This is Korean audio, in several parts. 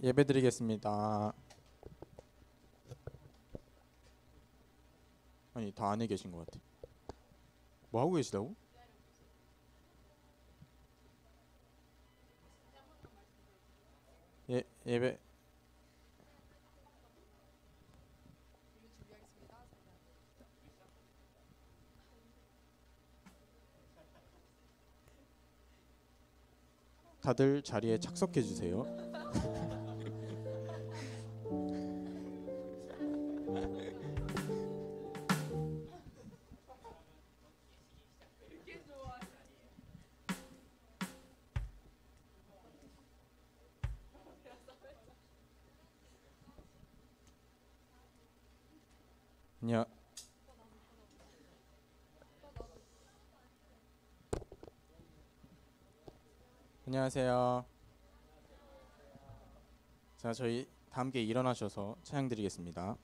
예배드리겠습니다. 아니 다 안에 계신 것 같아. 뭐 하고 계시다고? 예배 다들 자리에 착석해 주세요. 안녕. 안녕하세요. 자, 저희 다 함께 일어나셔서 찬양 드리겠습니다.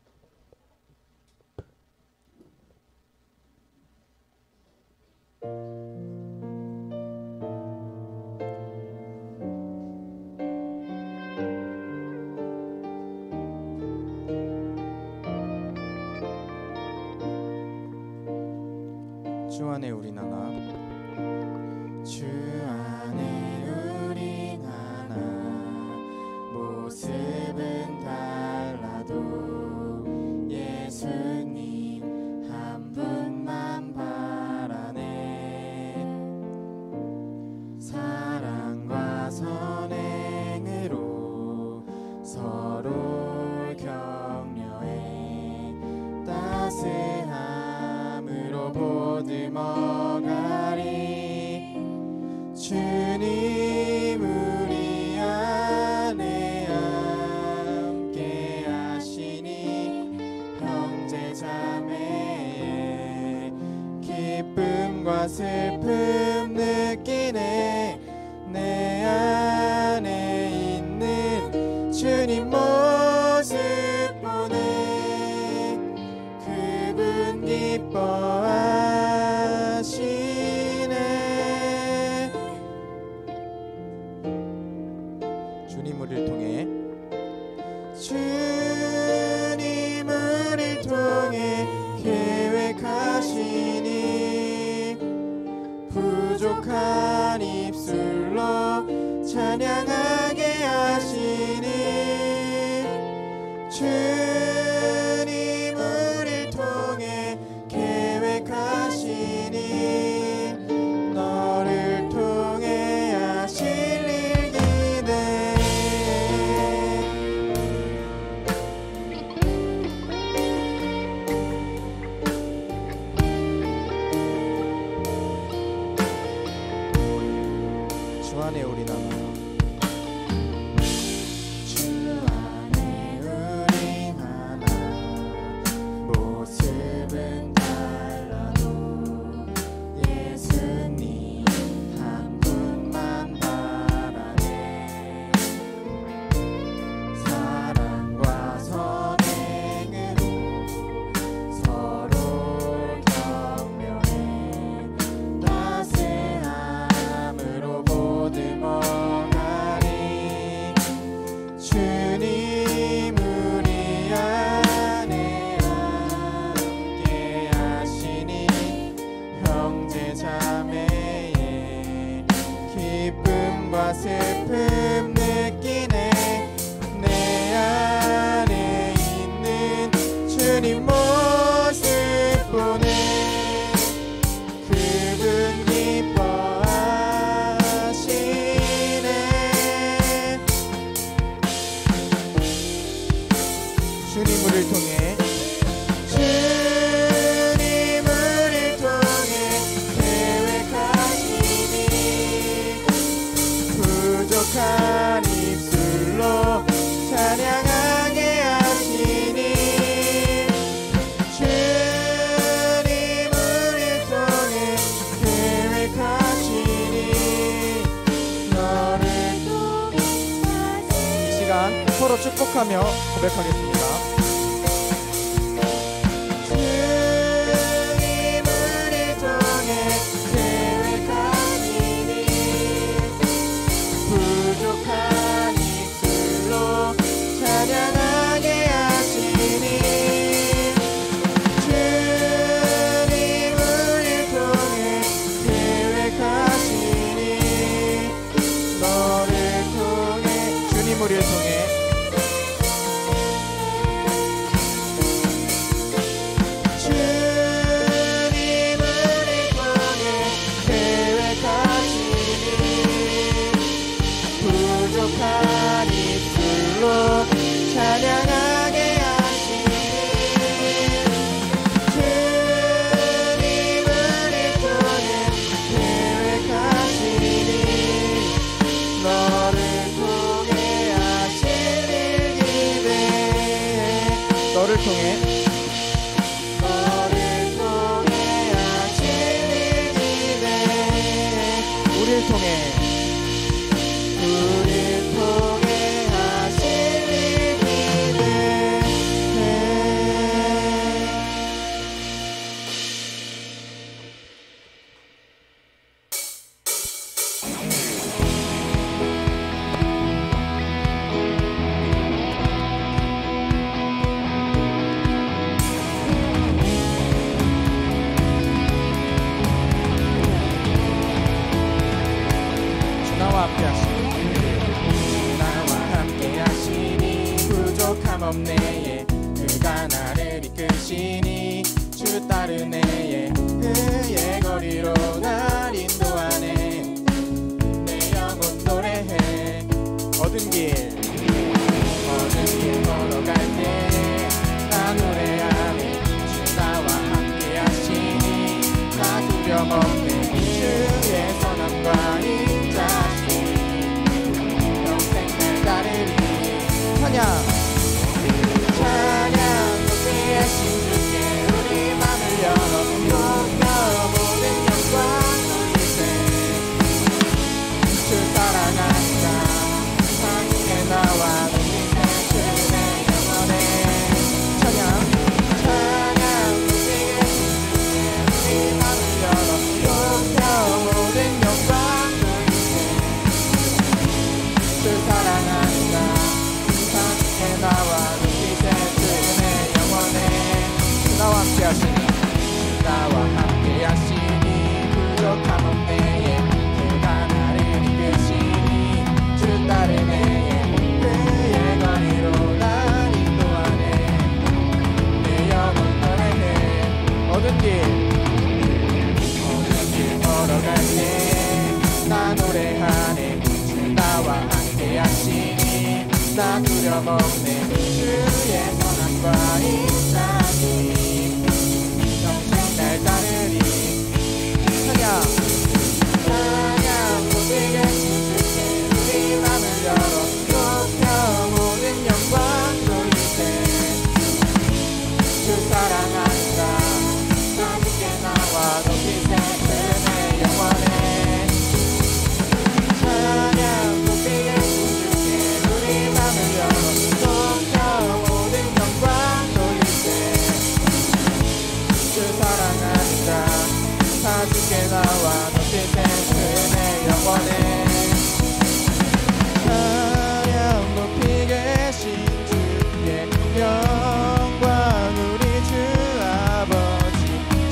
주 안에 우린 하나, 주 안에 우린 하나, 모습은 달라도 예수님 한 분만 바라네. 사랑과 선행으로 서로 격려해 따스함으로 보듬어가리. 주님 우리 안에 함께 하시니 형제 자매의 기쁨과 슬픔 느끼네. 내 안에 있는 주님 모습 보네. 그분 기뻐하시네. 주님 우리를 통해, 주님 우리를 통해 계획하시니 부족한 입술로 찬양하게 하시니. 주님 우리를 통해 계획하시니 너를 통해 하실 일 기대. 주 안에 우린 하나, 주 안에 우린 하나, 모습은 달라도 예수님 한 분만 바라네. 사랑과 선행으로 서로 격려해 따스함으로 보듬어가리. 주님 우리 안에 함께 하시니 형제 자매의 기쁨과 슬픔 느끼네. 내 안에 있는 주님 모습 보네. 그분 기뻐하시네. 주님 우리를 통해, 주님 우리를 통해 계획하시니 부족한 입술로 찬양하게 하시니. 주님 우리를 통해 계획하시니 너를 통해. 이 시간 서로 축복하며 고백하겠습니다. 주님 우리를 통해 계획하시니 부족한 입술로 없네. 그가 나를 이끄시니 주 따르네. 그의 거리로 날 인도하네. 내 영혼 노래해. 얻은 길 걸어갈 때 나 노래하네. 주 나와 함께 하시니 나 두려움 없네. 주의 선함과 인자심 평생 날 따르리. 찬양 높이 계신 주께 우리 맘을 열어 높여 모든 영광 돌리세. 주 사랑한다 함께 나와 높이세. 주의 영원해. 찬양 높이 계신 주께 우리 맘을 열어 높여 모든 영광 돌리세. 주 사랑한다 함께 나와 나와 함께 하시니 나와 함께 하시니 부족함 없네. 그가 나를 이끄시니 주 따르네. 그의 거리로 날 인도하네. 내 영혼 노래해. 얻은 길 걸어갈 때 나 노래하네. 주 나와 함께 하시니 나 두려움 없네. 주의 선함과 인자심 날 따르리. 찬양 높이 계신 주께 우리 맘을 열어 높여 모든 영광 돌리세. 주 사랑한다 함께 나와 높이세. 그의 영원해. 찬양 높이 계신 주께 우리 맘을 열어 높여 모든 영광 돌리세. 주 사랑한다 다 주께 나와 높이세. 그의 영원해. 찬양 높이 계신 주의 영광 우리 주 아버지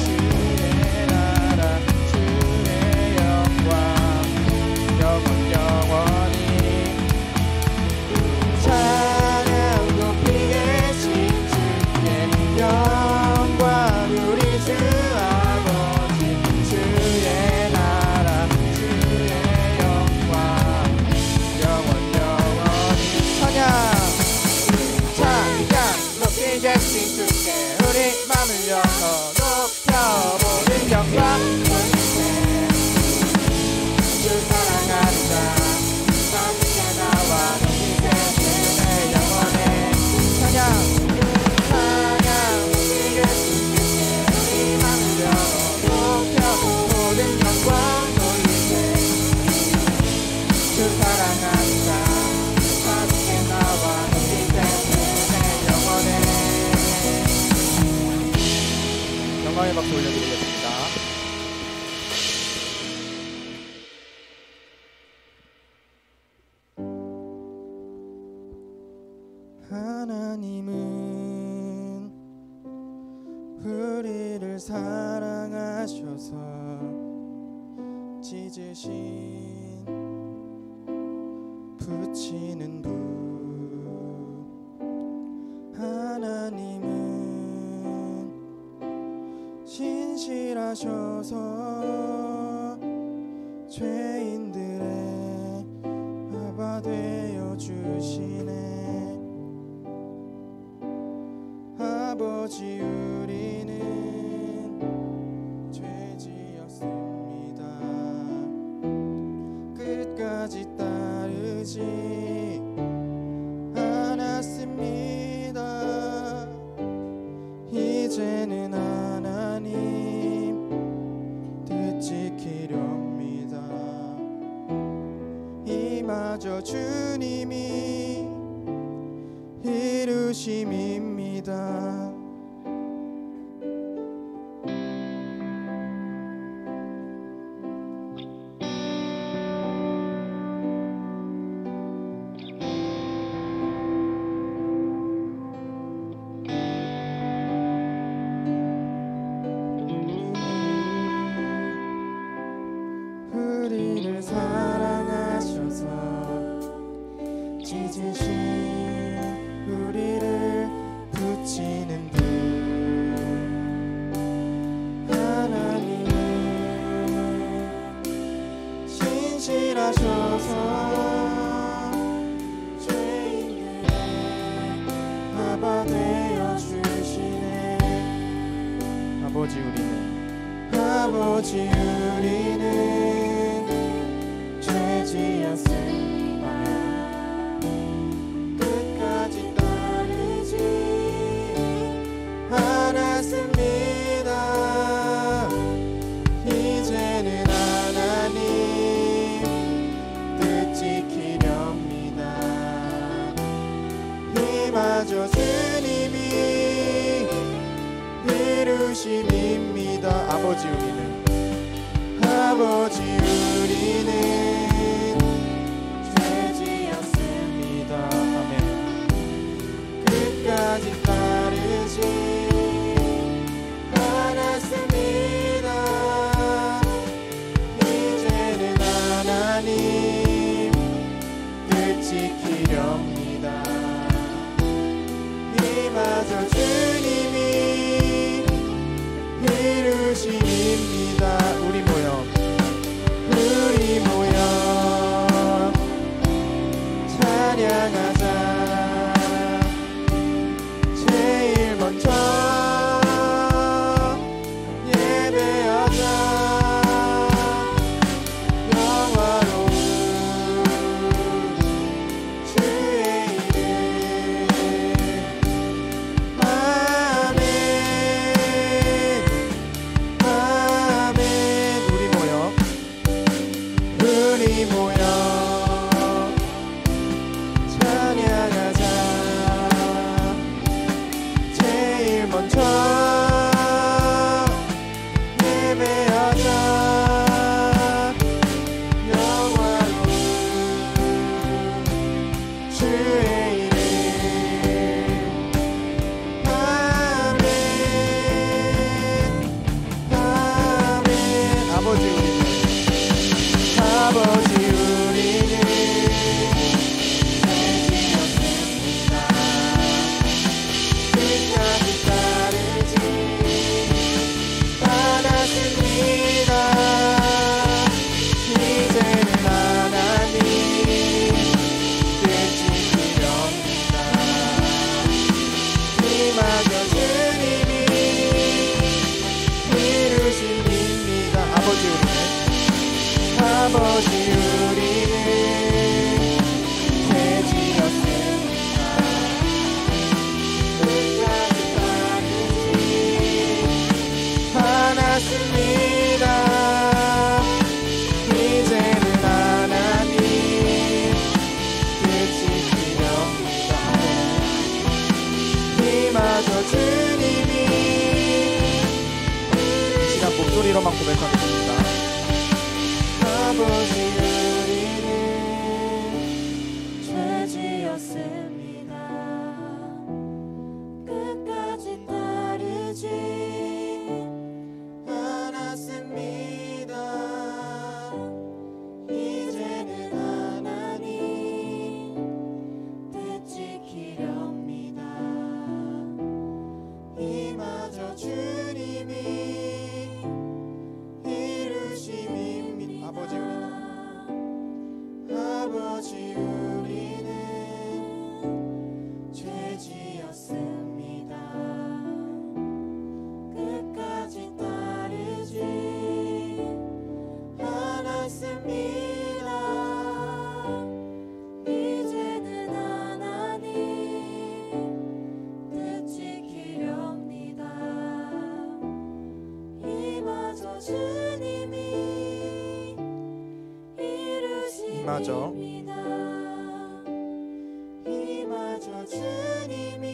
주의 나라 주의 영광 영원히. 찬양 높이 계신 주의 영광 우리 주 아버지 주의 나라 주의 영광 영원히. 찬양 높이 계신 주께 우리 맘을 열어 높여 모든 영광 돌리세. 주 사랑한다 나 주께 나와 높이세. 그의 영원해. 찬양 높이 계신 주께 우리 맘을 열어 높여 모든 영광 돌리세. 주 사랑한다 나 주께 나와 높이세. 그의 영원해. 영광의 박수 올려드리겠습니다. 하나님은 우리를 사랑하셔서 찢으신 붙이는 분 신실하셔서 죄인들의 아바 되어 주시네. 아버지 우리는 죄지었습니다. 끝까지 따르지 않았습니다. 이제는 하나님 뜻 지키렵니다. 이마저 주님이 이루심입니다. 우리를 사랑하셔서 찢으신 우리를 붙이는 듯 하나님은 신실하셔서 죄인들의 아바 되어 주시네. 아버지 우리는 죄지었습니다. 끝까지 따르지 않았습니다. 이제는 하나님 뜻 지키렵니다. 이마저 주님이 이루심입니다. 아버지 우리는 죄지었습니다. 아멘. 끝까지 따르지 않았습니다. 이제는 하나님 뜻 지키렵니다. 이마저 주님이 이루심입니다. 우리 모여 찬양하자. 제일 먼저 예배하자. 영화로운 주의 이름. 아멘 아멘. 우리 모여 찬양하자. 제일 먼저 예배하자. 영화로운 주의 이름. 아멘 아멘. 아버지 우리는 죄지었습니다. 끝까지 따르지 않았습니다. 이제는 하나님 뜻 지키렵니다. 이마저 주님이 이루심입니다. 아버지 우리는 죄지었습니다. 끝까지 따르지 않았습니다. 이제는 하나님 뜻 지키렵니다. 이마저 주님이 시간 목소리로만 고백하겠습니다. 아버지 우리는 죄지었습니다. 끝까지 따르지 않았습니다. 이제는 하나님 뜻 지키렵니다. 이마저 주님이 이마저 이마저 주님이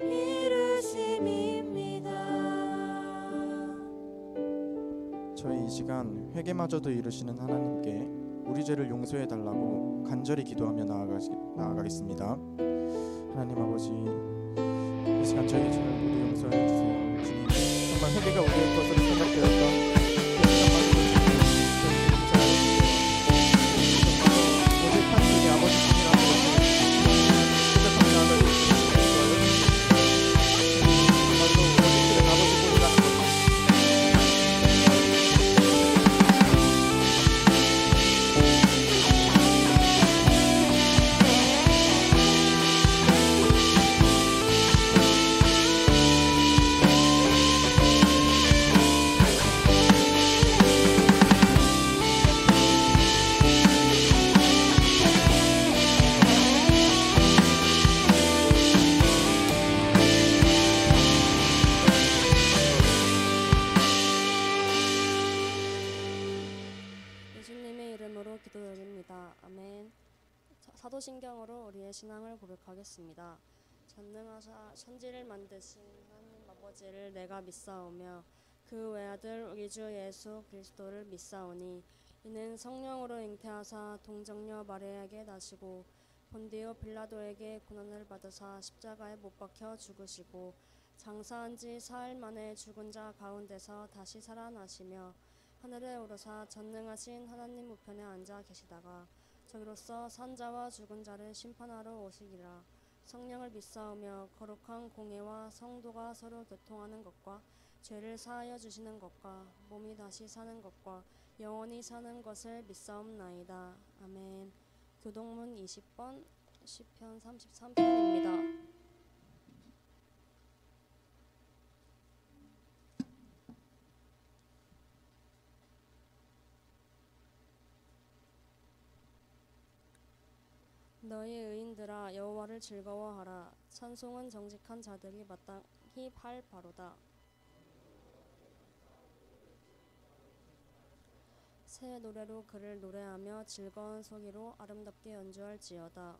이루심입니다. 저희 이 시간 회개마저도 이루시는 하나님께 우리 죄를 용서해 달라고 간절히 기도하며 나아가겠습니다. 하나님 아버지, 이 시간 저희 죄를 모두 용서해 주세요. 주님, 정말 회개가 우리의 것으로 생각되었던 예수님의 이름으로 기도드립니다. 아멘. 사도신경으로 우리의 신앙을 고백하겠습니다. 전능하사 천지를 만드신 하나님 아버지를 내가 믿사오며 그 외아들 우리 주 예수 그리스도를 믿사오니 이는 성령으로 잉태하사 동정녀 마리아에게 나시고 본디오 빌라도에게 고난을 받으사 십자가에 못 박혀 죽으시고 장사한 지 사흘 만에 죽은 자 가운데서 다시 살아나시며 하늘에 오르사 전능하신 하나님 우편에 앉아 계시다가 저기로서 산자와 죽은 자를 심판하러 오시리라. 성령을 믿사오며 거룩한 공예와 성도가 서로 교통하는 것과 죄를 사하여 주시는 것과 몸이 다시 사는 것과 영원히 사는 것을 믿사옵나이다. 아멘. 교동문 20번 시편 33편입니다. 너희 의인들아 여호와를 즐거워하라. 찬송은 정직한 자들이 마땅히 할 바로다. 새 노래로 그를 노래하며 즐거운 소리로 아름답게 연주할지어다.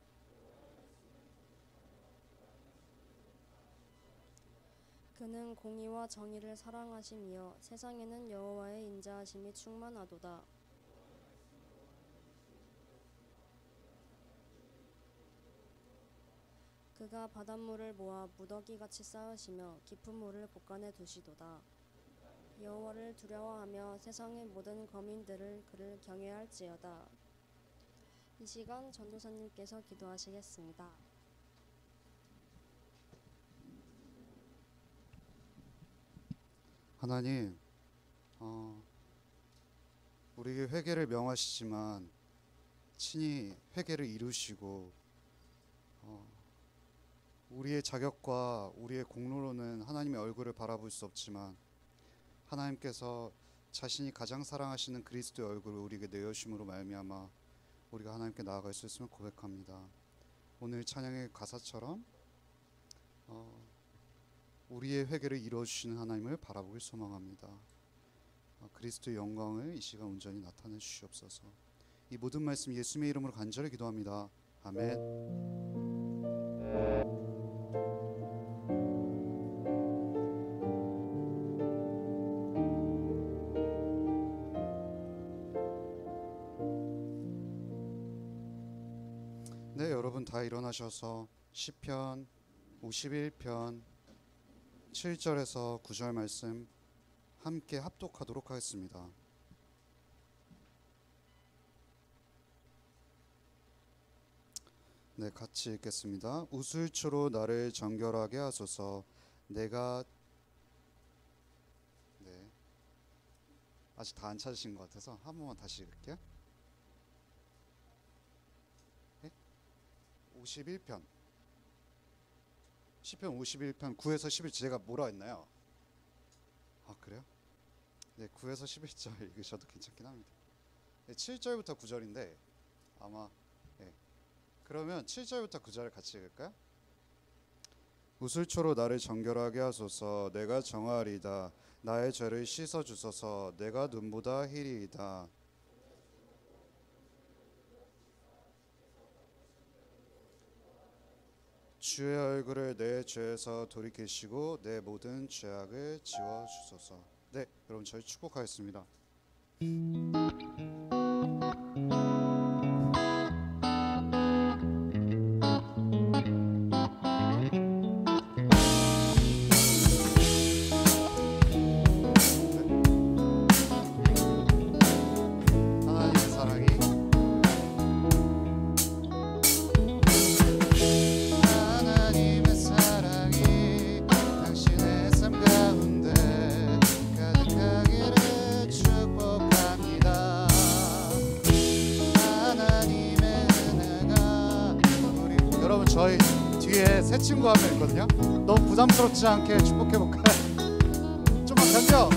그는 공의와 정의를 사랑하시며 세상에는 여호와의 인자하심이 충만하도다. 그가 바닷물을 모아 무더기같이 쌓으시며 깊은 물을 곳간에 두시도다. 여호와를 두려워하며 세상의 모든 거민들을 그를 경외할지어다. 이 시간 전도사님께서 기도하시겠습니다. 하나님, 우리에게 회개를 명하시지만 친히 회개를 이루시고 우리의 자격과 우리의 공로로는 하나님의 얼굴을 바라볼 수 없지만 하나님께서 자신이 가장 사랑하시는 그리스도의 얼굴을 우리에게 내어주심으로 말미암아 우리가 하나님께 나아갈 수 있음을 고백합니다. 오늘 찬양의 가사처럼 우리의 회개를 이루어주시는 하나님을 바라보길 소망합니다. 그리스도의 영광을 이 시간 온전히 나타내 주시옵소서. 이 모든 말씀 예수님의 이름으로 간절히 기도합니다. 아멘. 네, 여러분 다 일어나셔서 시편 51편 7절에서 9절 말씀 함께 합독하도록 하겠습니다. 네, 같이 읽겠습니다. 우슬초로 나를 정결하게 하소서. 내가 아직 다 안 찾으신 것 같아서 한 번만 다시 읽을게요. 51편 시편 51편 9에서 11절 제가 뭐라 했나요? 아 그래요? 네, 9에서 11절 읽으셔도 괜찮긴 합니다. 네, 7절부터 9절인데 아마 그러면 7절부터 9절을 같이 읽을까요? 우슬초로 나를 정결하게 하소서. 내가 정하리이다. 나의 죄를 씻어 주소서. 내가 눈보다 희리이다. 주의 얼굴을 내 죄에서 돌이키시고 내 모든 죄악을 지워 주소서. 네, 여러분 저희 축복하겠습니다. 하나님의 사랑이 하나님의 사랑이 당신의 삶 가운데 가득하기를 축복합니다. 하나님의 은혜가 우리 여러분 저희 뒤에 새 친구 한 명 있거든요. 너무 부담스럽지 않게 축복해 볼까요? 좀만 견뎌.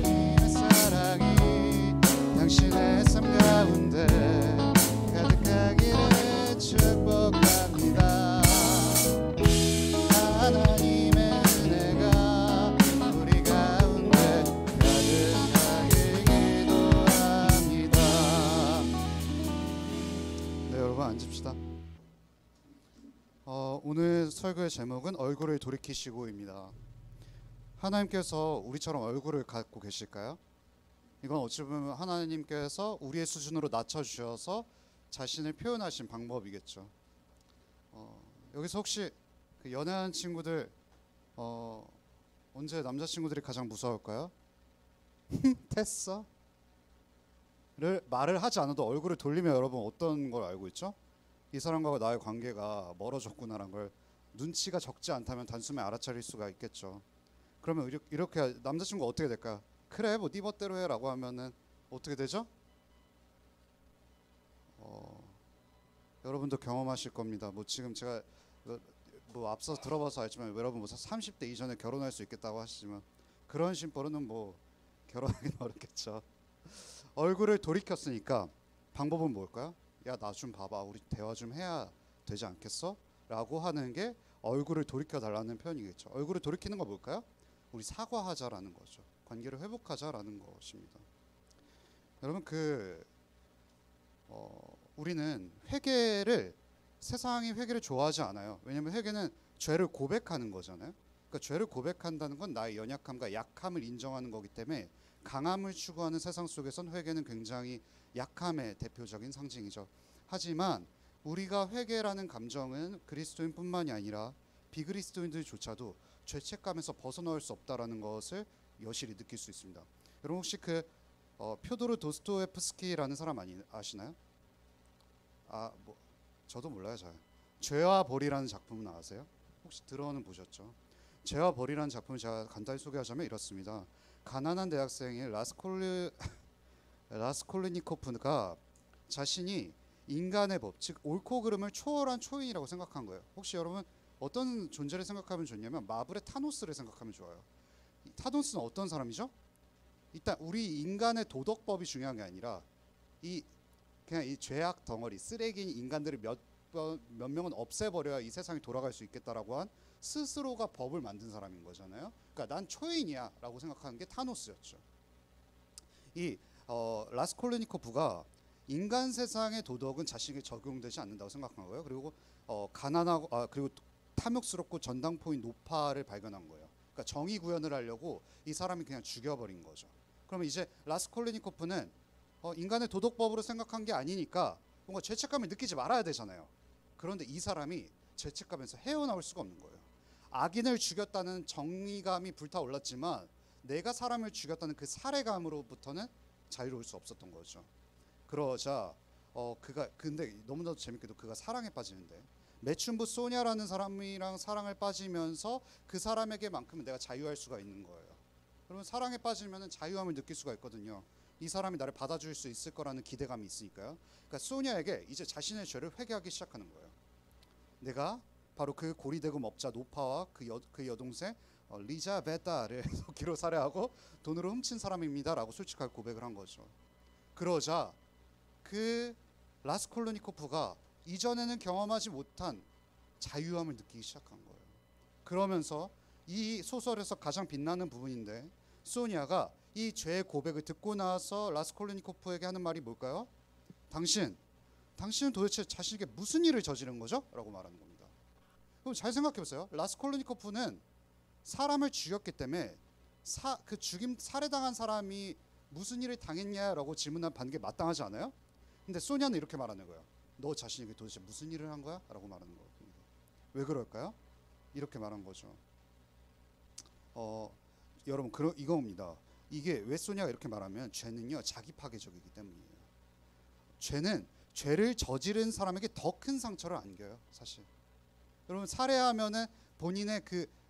하나님의 사랑이 당신의 삶 가운데 가득하기를 축복합니다. 하나님의 은혜가 우리 가운데 가득하길 기도합니다. 네, 여러분 앉읍시다. 오늘 설교의 제목은 얼굴을 돌이키시고입니다. 하나님께서 우리처럼 얼굴을 갖고 계실까요? 이건 어찌 보면 하나님께서 우리의 수준으로 낮춰주셔서 자신을 표현하신 방법이겠죠. 여기서 혹시 그 연애하는 친구들 언제 남자친구들이 가장 무서울까요? 됐어? 를 말을 하지 않아도 얼굴을 돌리면 여러분 어떤 걸 알고 있죠? 이 사람과 나의 관계가 멀어졌구나라는 걸 눈치가 적지 않다면 단숨에 알아차릴 수가 있겠죠. 그러면 이렇게 남자친구가 어떻게 될까요? 그래 뭐 네 멋대로 해라고 하면은 어떻게 되죠? 여러분도 경험하실 겁니다. 뭐 지금 제가 뭐 앞서 들어봐서 알지만 여러분 뭐 30대 이전에 결혼할 수 있겠다고 하시지만 그런 심보로는 뭐 결혼하기는 어렵겠죠. 얼굴을 돌이켰으니까 방법은 뭘까요? 야 나 좀 봐봐, 우리 대화 좀 해야 되지 않겠어? 라고 하는 게 얼굴을 돌이켜 달라는 표현이겠죠. 얼굴을 돌이키는 건 뭘까요? 우리 사과하자라는 거죠. 관계를 회복하자라는 것입니다. 여러분 우리는 세상이 회개를 좋아하지 않아요. 왜냐하면 회개는 죄를 고백하는 거잖아요. 그러니까 죄를 고백한다는 건 나의 연약함과 약함을 인정하는 거기 때문에 강함을 추구하는 세상 속에선 회개는 굉장히 약함의 대표적인 상징이죠. 하지만 우리가 회개라는 감정은 그리스도인뿐만이 아니라 비그리스도인들조차도 죄책감에서 벗어나올 수 없다라는 것을 여실히 느낄 수 있습니다. 여러분 혹시 표도르 도스토옙스키라는 사람 아시나요? 뭐 저도 몰라요 잘. 죄와 벌이라는 작품은 아세요? 혹시 들어는 보셨죠? 죄와 벌이라는 작품을 제가 간단히 소개하자면 이렇습니다. 가난한 대학생인 라스콜리니코프가 자신이 인간의 법, 즉 옳고 그름을 초월한 초인이라고 생각한 거예요. 혹시 여러분 어떤 존재를 생각하면 좋냐면 마블의 타노스를 생각하면 좋아요. 타노스는 어떤 사람이죠? 일단 우리 인간의 도덕법이 중요한 게 아니라 그냥 이 죄악 덩어리, 쓰레기인 인간들을 몇 명은 없애버려야 이 세상이 돌아갈 수 있겠다라고 한 스스로가 법을 만든 사람인 거잖아요. 그러니까 난 초인이야라고 생각하는 게 타노스였죠. 이 라스콜리니코프가 인간 세상의 도덕은 자신에게 적용되지 않는다고 생각한 거예요. 그리고 가난하고 그리고 탐욕스럽고 전당포인 노파를 발견한 거예요. 그러니까 정의 구현을 하려고 이 사람이 그냥 죽여버린 거죠. 그러면 이제 라스콜리니코프는 인간의 도덕법으로 생각한 게 아니니까 뭔가 죄책감을 느끼지 말아야 되잖아요. 그런데 이 사람이 죄책감에서 헤어나올 수가 없는 거예요. 악인을 죽였다는 정의감이 불타올랐지만 내가 사람을 죽였다는 그 살해감으로부터는 자유로울 수 없었던 거죠. 그러자 근데 너무나도 재밌게도 그가 사랑에 빠지는데 매춘부 소냐라는 사람이랑 사랑을 빠지면서 그 사람에게만큼은 내가 자유할 수가 있는 거예요. 그러면 사랑에 빠지면 자유함을 느낄 수가 있거든요. 이 사람이 나를 받아줄 수 있을 거라는 기대감이 있으니까요. 그러니까 소냐에게 이제 자신의 죄를 회개하기 시작하는 거예요. 내가 바로 그 고리대금 업자 노파와 그 여동생 리자베타를 도끼로 살해하고 돈으로 훔친 사람입니다라고 솔직하게 고백을 한 거죠. 그러자 그 라스콜로니코프가 이전에는 경험하지 못한 자유함을 느끼기 시작한 거예요. 그러면서 이 소설에서 가장 빛나는 부분인데 소니아가 이 죄의 고백을 듣고 나서 라스콜로니코프에게 하는 말이 뭘까요? 당신은 도대체 자신에게 무슨 일을 저지른 거죠? 라고 말하는 겁니다. 그럼 잘 생각해 보세요. 라스콜리니코프는 사람을 죽였기 때문에 그 죽임 살해당한 사람이 무슨 일을 당했냐라고 질문하는 게 마땅하지 않아요? 근데 소냐는 이렇게 말하는 거예요. 너 자신에게 도대체 무슨 일을 한 거야? 라고 말하는 거예요. 왜 그럴까요? 이렇게 말한 거죠. 여러분 이겁니다. 이게 왜 소냐가 이렇게 말하면 죄는요 자기 파괴적이기 때문이에요. 죄는 죄를 저지른 사람에게 더 큰 상처를 안겨요. 사실 여러분 살해하면은 본인의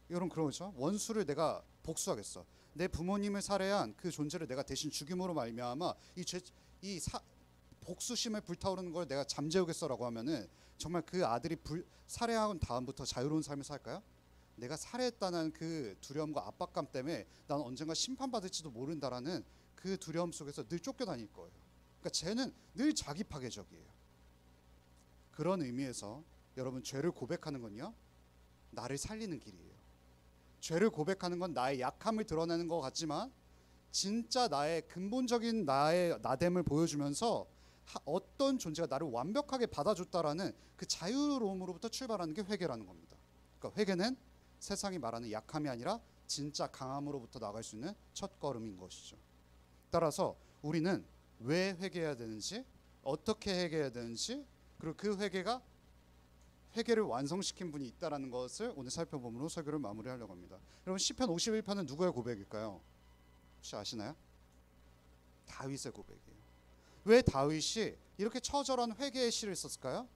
여러분 그런 거죠. 원수를 내가 복수하겠어. 내 부모님을 살해한 그 존재를 내가 대신 죽임으로 말미암아 복수심을 불타오르는 걸 내가 잠재우겠어라고 하면은 정말 그 아들이 살해한 다음부터 자유로운 삶을 살까요? 내가 살해했다는 그 두려움과 압박감 때문에 난 언젠가 심판받을지도 모른다라는 그 두려움 속에서 늘 쫓겨다닐 거예요. 그러니까 죄는 늘 자기 파괴적이에요. 그런 의미에서 여러분 죄를 고백하는 건요 나를 살리는 길이에요. 죄를 고백하는 건 나의 약함을 드러내는 것 같지만 진짜 나의 근본적인 나의 나됨을 보여주면서 어떤 존재가 나를 완벽하게 받아줬다라는 그 자유로움으로부터 출발하는 게 회개라는 겁니다. 그러니까 회개는 세상이 말하는 약함이 아니라 진짜 강함으로부터 나갈 수 있는 첫걸음인 것이죠. 따라서 우리는 왜 회개해야 되는지, 어떻게 회개해야 되는지, 그리고 그 회개를 완성시킨 분이 있다라는 것을 오늘 살펴보므로 설교를 마무리하려고 합니다. 여러분 시편 51편은 누구의 고백일까요? 혹시 아시나요? 다윗의 고백이에요. 왜 다윗이 이렇게 처절한 회개의 시를 썼을까요?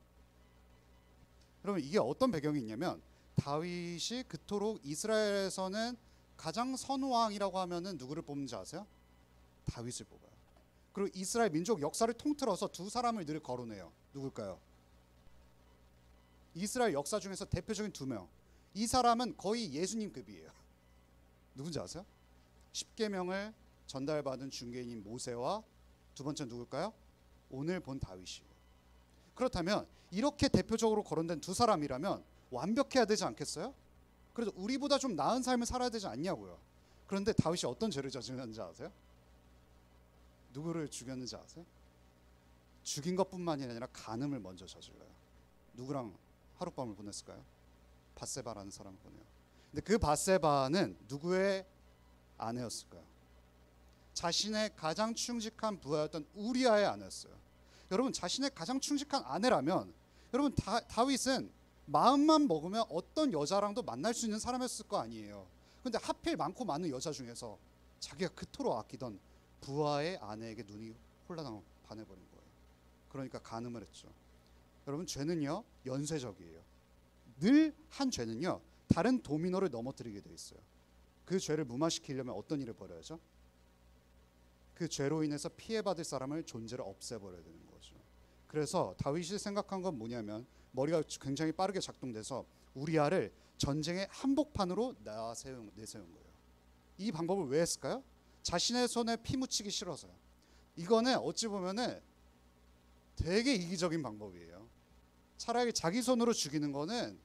여러분 이게 어떤 배경이 있냐면 다윗이 그토록 이스라엘에서는 가장 선왕이라고 하면은 누구를 뽑는지 아세요? 다윗을 뽑아요. 그리고 이스라엘 민족 역사를 통틀어서 두 사람을 늘 거론해요. 누굴까요? 이스라엘 역사 중에서 대표적인 두 명. 이 사람은 거의 예수님급이에요. 누군지 아세요? 십계명을 전달받은 중개인인 모세와 두 번째 누굴까요? 오늘 본 다윗이에요. 그렇다면 이렇게 대표적으로 거론된 두 사람이라면 완벽해야 되지 않겠어요? 그래서 우리보다 좀 나은 삶을 살아야 되지 않냐고요. 그런데 다윗이 어떤 죄를 저질렀는지 아세요? 누구를 죽였는지 아세요? 죽인 것뿐만이 아니라 간음을 먼저 저질러요. 누구랑 하룻밤을 보냈을까요? 밧세바라는 사람을 보내요. 근데 그 밧세바는 누구의 아내였을까요? 자신의 가장 충직한 부하였던 우리아의 아내였어요. 여러분 자신의 가장 충직한 아내라면 여러분 다윗은 마음만 먹으면 어떤 여자랑도 만날 수 있는 사람이었을 거 아니에요. 근데 하필 많고 많은 여자 중에서 자기가 그토록 아끼던 부하의 아내에게 눈이 홀라당 반해버린 거예요. 그러니까 간음을 했죠. 여러분 죄는요 연쇄적이에요. 늘 한 죄는요 다른 도미노를 넘어뜨리게 돼 있어요. 그 죄를 무마시키려면 어떤 일을 벌여야죠? 그 죄로 인해서 피해받을 사람을 존재를 없애버려야 되는 거죠. 그래서 다윗이 생각한 건 뭐냐면 머리가 굉장히 빠르게 작동돼서 우리아를 전쟁의 한복판으로 내세운 거예요. 이 방법을 왜 했을까요? 자신의 손에 피 묻히기 싫어서요. 이거는 어찌 보면은 되게 이기적인 방법이에요. 차라리 자기 손으로 죽이는 거는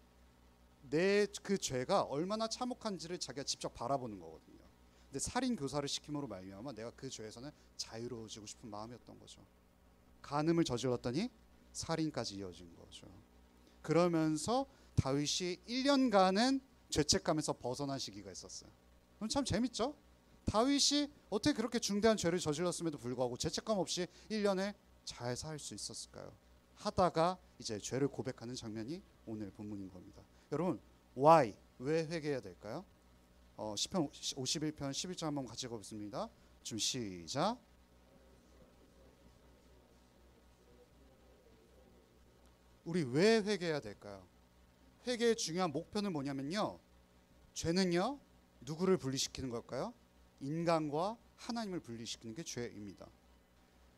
내 그 죄가 얼마나 참혹한지를 자기가 직접 바라보는 거거든요. 근데 살인 교사를 시킴으로 말미암아 내가 그 죄에서는 자유로워지고 싶은 마음이었던 거죠. 간음을 저질렀더니 살인까지 이어진 거죠. 그러면서 다윗이 1년간은 죄책감에서 벗어난 시기가 있었어요. 그럼 참 재밌죠? 다윗이 어떻게 그렇게 중대한 죄를 저질렀음에도 불구하고 죄책감 없이 1년을 잘 살 수 있었을까요? 하다가 이제 죄를 고백하는 장면이 오늘 본문인 겁니다. 여러분 why? 왜 회개해야 될까요? 시편 51편 11절 한번 같이 읽어보겠습니다. 좀 시작. 우리 왜 회개해야 될까요? 회개의 중요한 목표는 뭐냐면요. 죄는요. 누구를 분리시키는 걸까요? 인간과 하나님을 분리시키는 게 죄입니다.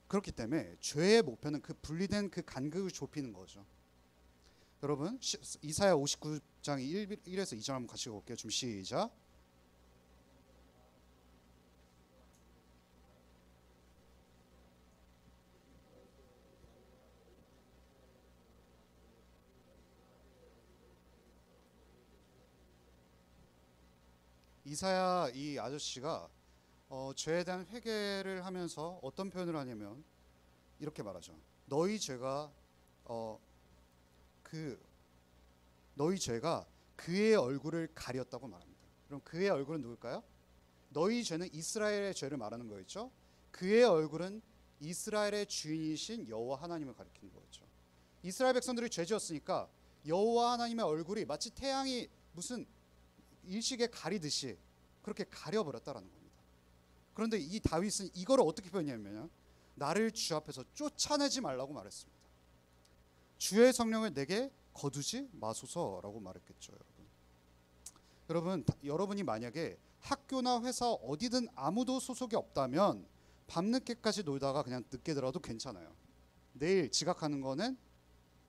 그렇기 때문에 죄의 목표는 그 분리된 그 간극을 좁히는 거죠. 여러분 이사야 59장 1에서 2절 한번 같이 읽어볼게요. 좀 시작. 이사야 이 아저씨가 죄에 대한 회개를 하면서 어떤 표현을 하냐면 이렇게 말하죠. 너희 죄가 너희 죄가 그의 얼굴을 가렸다고 말합니다. 그럼 그의 얼굴은 누굴까요? 너희 죄는 이스라엘의 죄를 말하는 거였죠. 그의 얼굴은 이스라엘의 주인이신 여호와 하나님을 가리키는 거였죠. 이스라엘 백성들이 죄 지었으니까 여호와 하나님의 얼굴이 마치 태양이 무슨 일식에 가리듯이 그렇게 가려버렸다라는 겁니다. 그런데 이 다윗은 이거를 어떻게 표현했냐면 나를 주 앞에서 쫓아내지 말라고 말했습니다. 주의 성령을 내게 거두지 마소서라고 말했겠죠. 여러분이 만약에 학교나 회사 어디든 아무도 소속이 없다면 밤늦게까지 놀다가 그냥 늦게 들어도 괜찮아요. 내일 지각하는 거는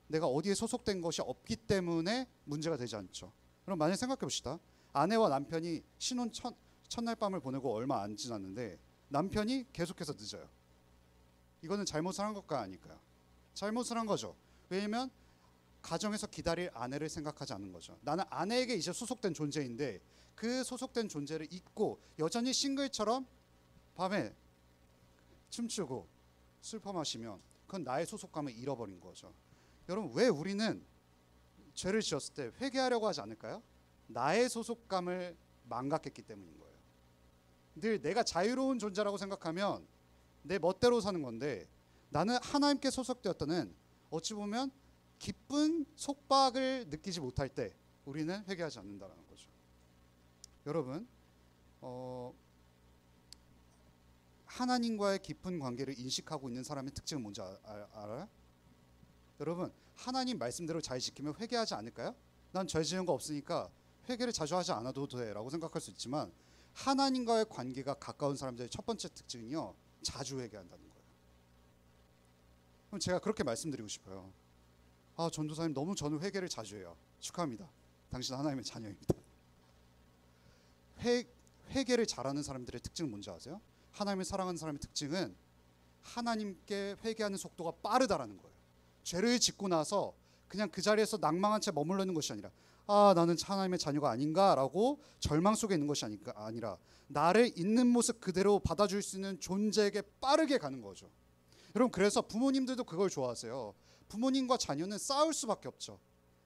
내가 어디에 소속된 것이 없기 때문에 문제가 되지 않죠. 그럼 만약 생각해 봅시다. 아내와 남편이 신혼 첫날 밤을 보내고 얼마 안 지났는데 남편이 계속해서 늦어요. 이거는 잘못을 한 것과 아닐까요? 잘못을 한 거죠. 왜냐면 가정에서 기다릴 아내를 생각하지 않는 거죠. 나는 아내에게 이제 소속된 존재인데 그 소속된 존재를 잊고 여전히 싱글처럼 밤에 춤추고 술퍼 마시면 그건 나의 소속감을 잃어버린 거죠. 여러분, 왜 우리는 죄를 지었을 때 회개하려고 하지 않을까요? 나의 소속감을 망각했기 때문인 거예요. 늘 내가 자유로운 존재라고 생각하면 내 멋대로 사는 건데 나는 하나님께 소속되었다는 어찌 보면 기쁜 속박을 느끼지 못할 때 우리는 회개하지 않는다는 거죠. 여러분, 하나님과의 깊은 관계를 인식하고 있는 사람의 특징은 뭔지 알아요? 여러분, 하나님 말씀대로 잘 지키면 회개하지 않을까요? 난 죄 지은 거 없으니까 회개를 자주 하지 않아도 돼라고 생각할 수 있지만 하나님과의 관계가 가까운 사람들의 첫 번째 특징은요, 자주 회개한다는 거예요. 그럼 제가 그렇게 말씀드리고 싶어요. 전도사님 너무 저는 회개를 자주 해요. 축하합니다. 당신 하나님의 자녀입니다. 회개를 잘하는 사람들의 특징은 뭔지 아세요? 하나님을 사랑하는 사람의 특징은 하나님께 회개하는 속도가 빠르다라는 거예요. 죄를 짓고 나서 그냥 그 자리에서 낭망한 채 머물러 있는 것이 아니라 나는 하나님의 자녀가 아닌가라고 절망 속에 있는 것이 아니라 나를 있는 모습 그대로 받아줄 수 있는 존재에게 빠르게 가는 거죠. 여러분, 그래서 부모님들도 그걸 좋아하세요. 부모님과 자녀는 싸울 수밖에 없죠.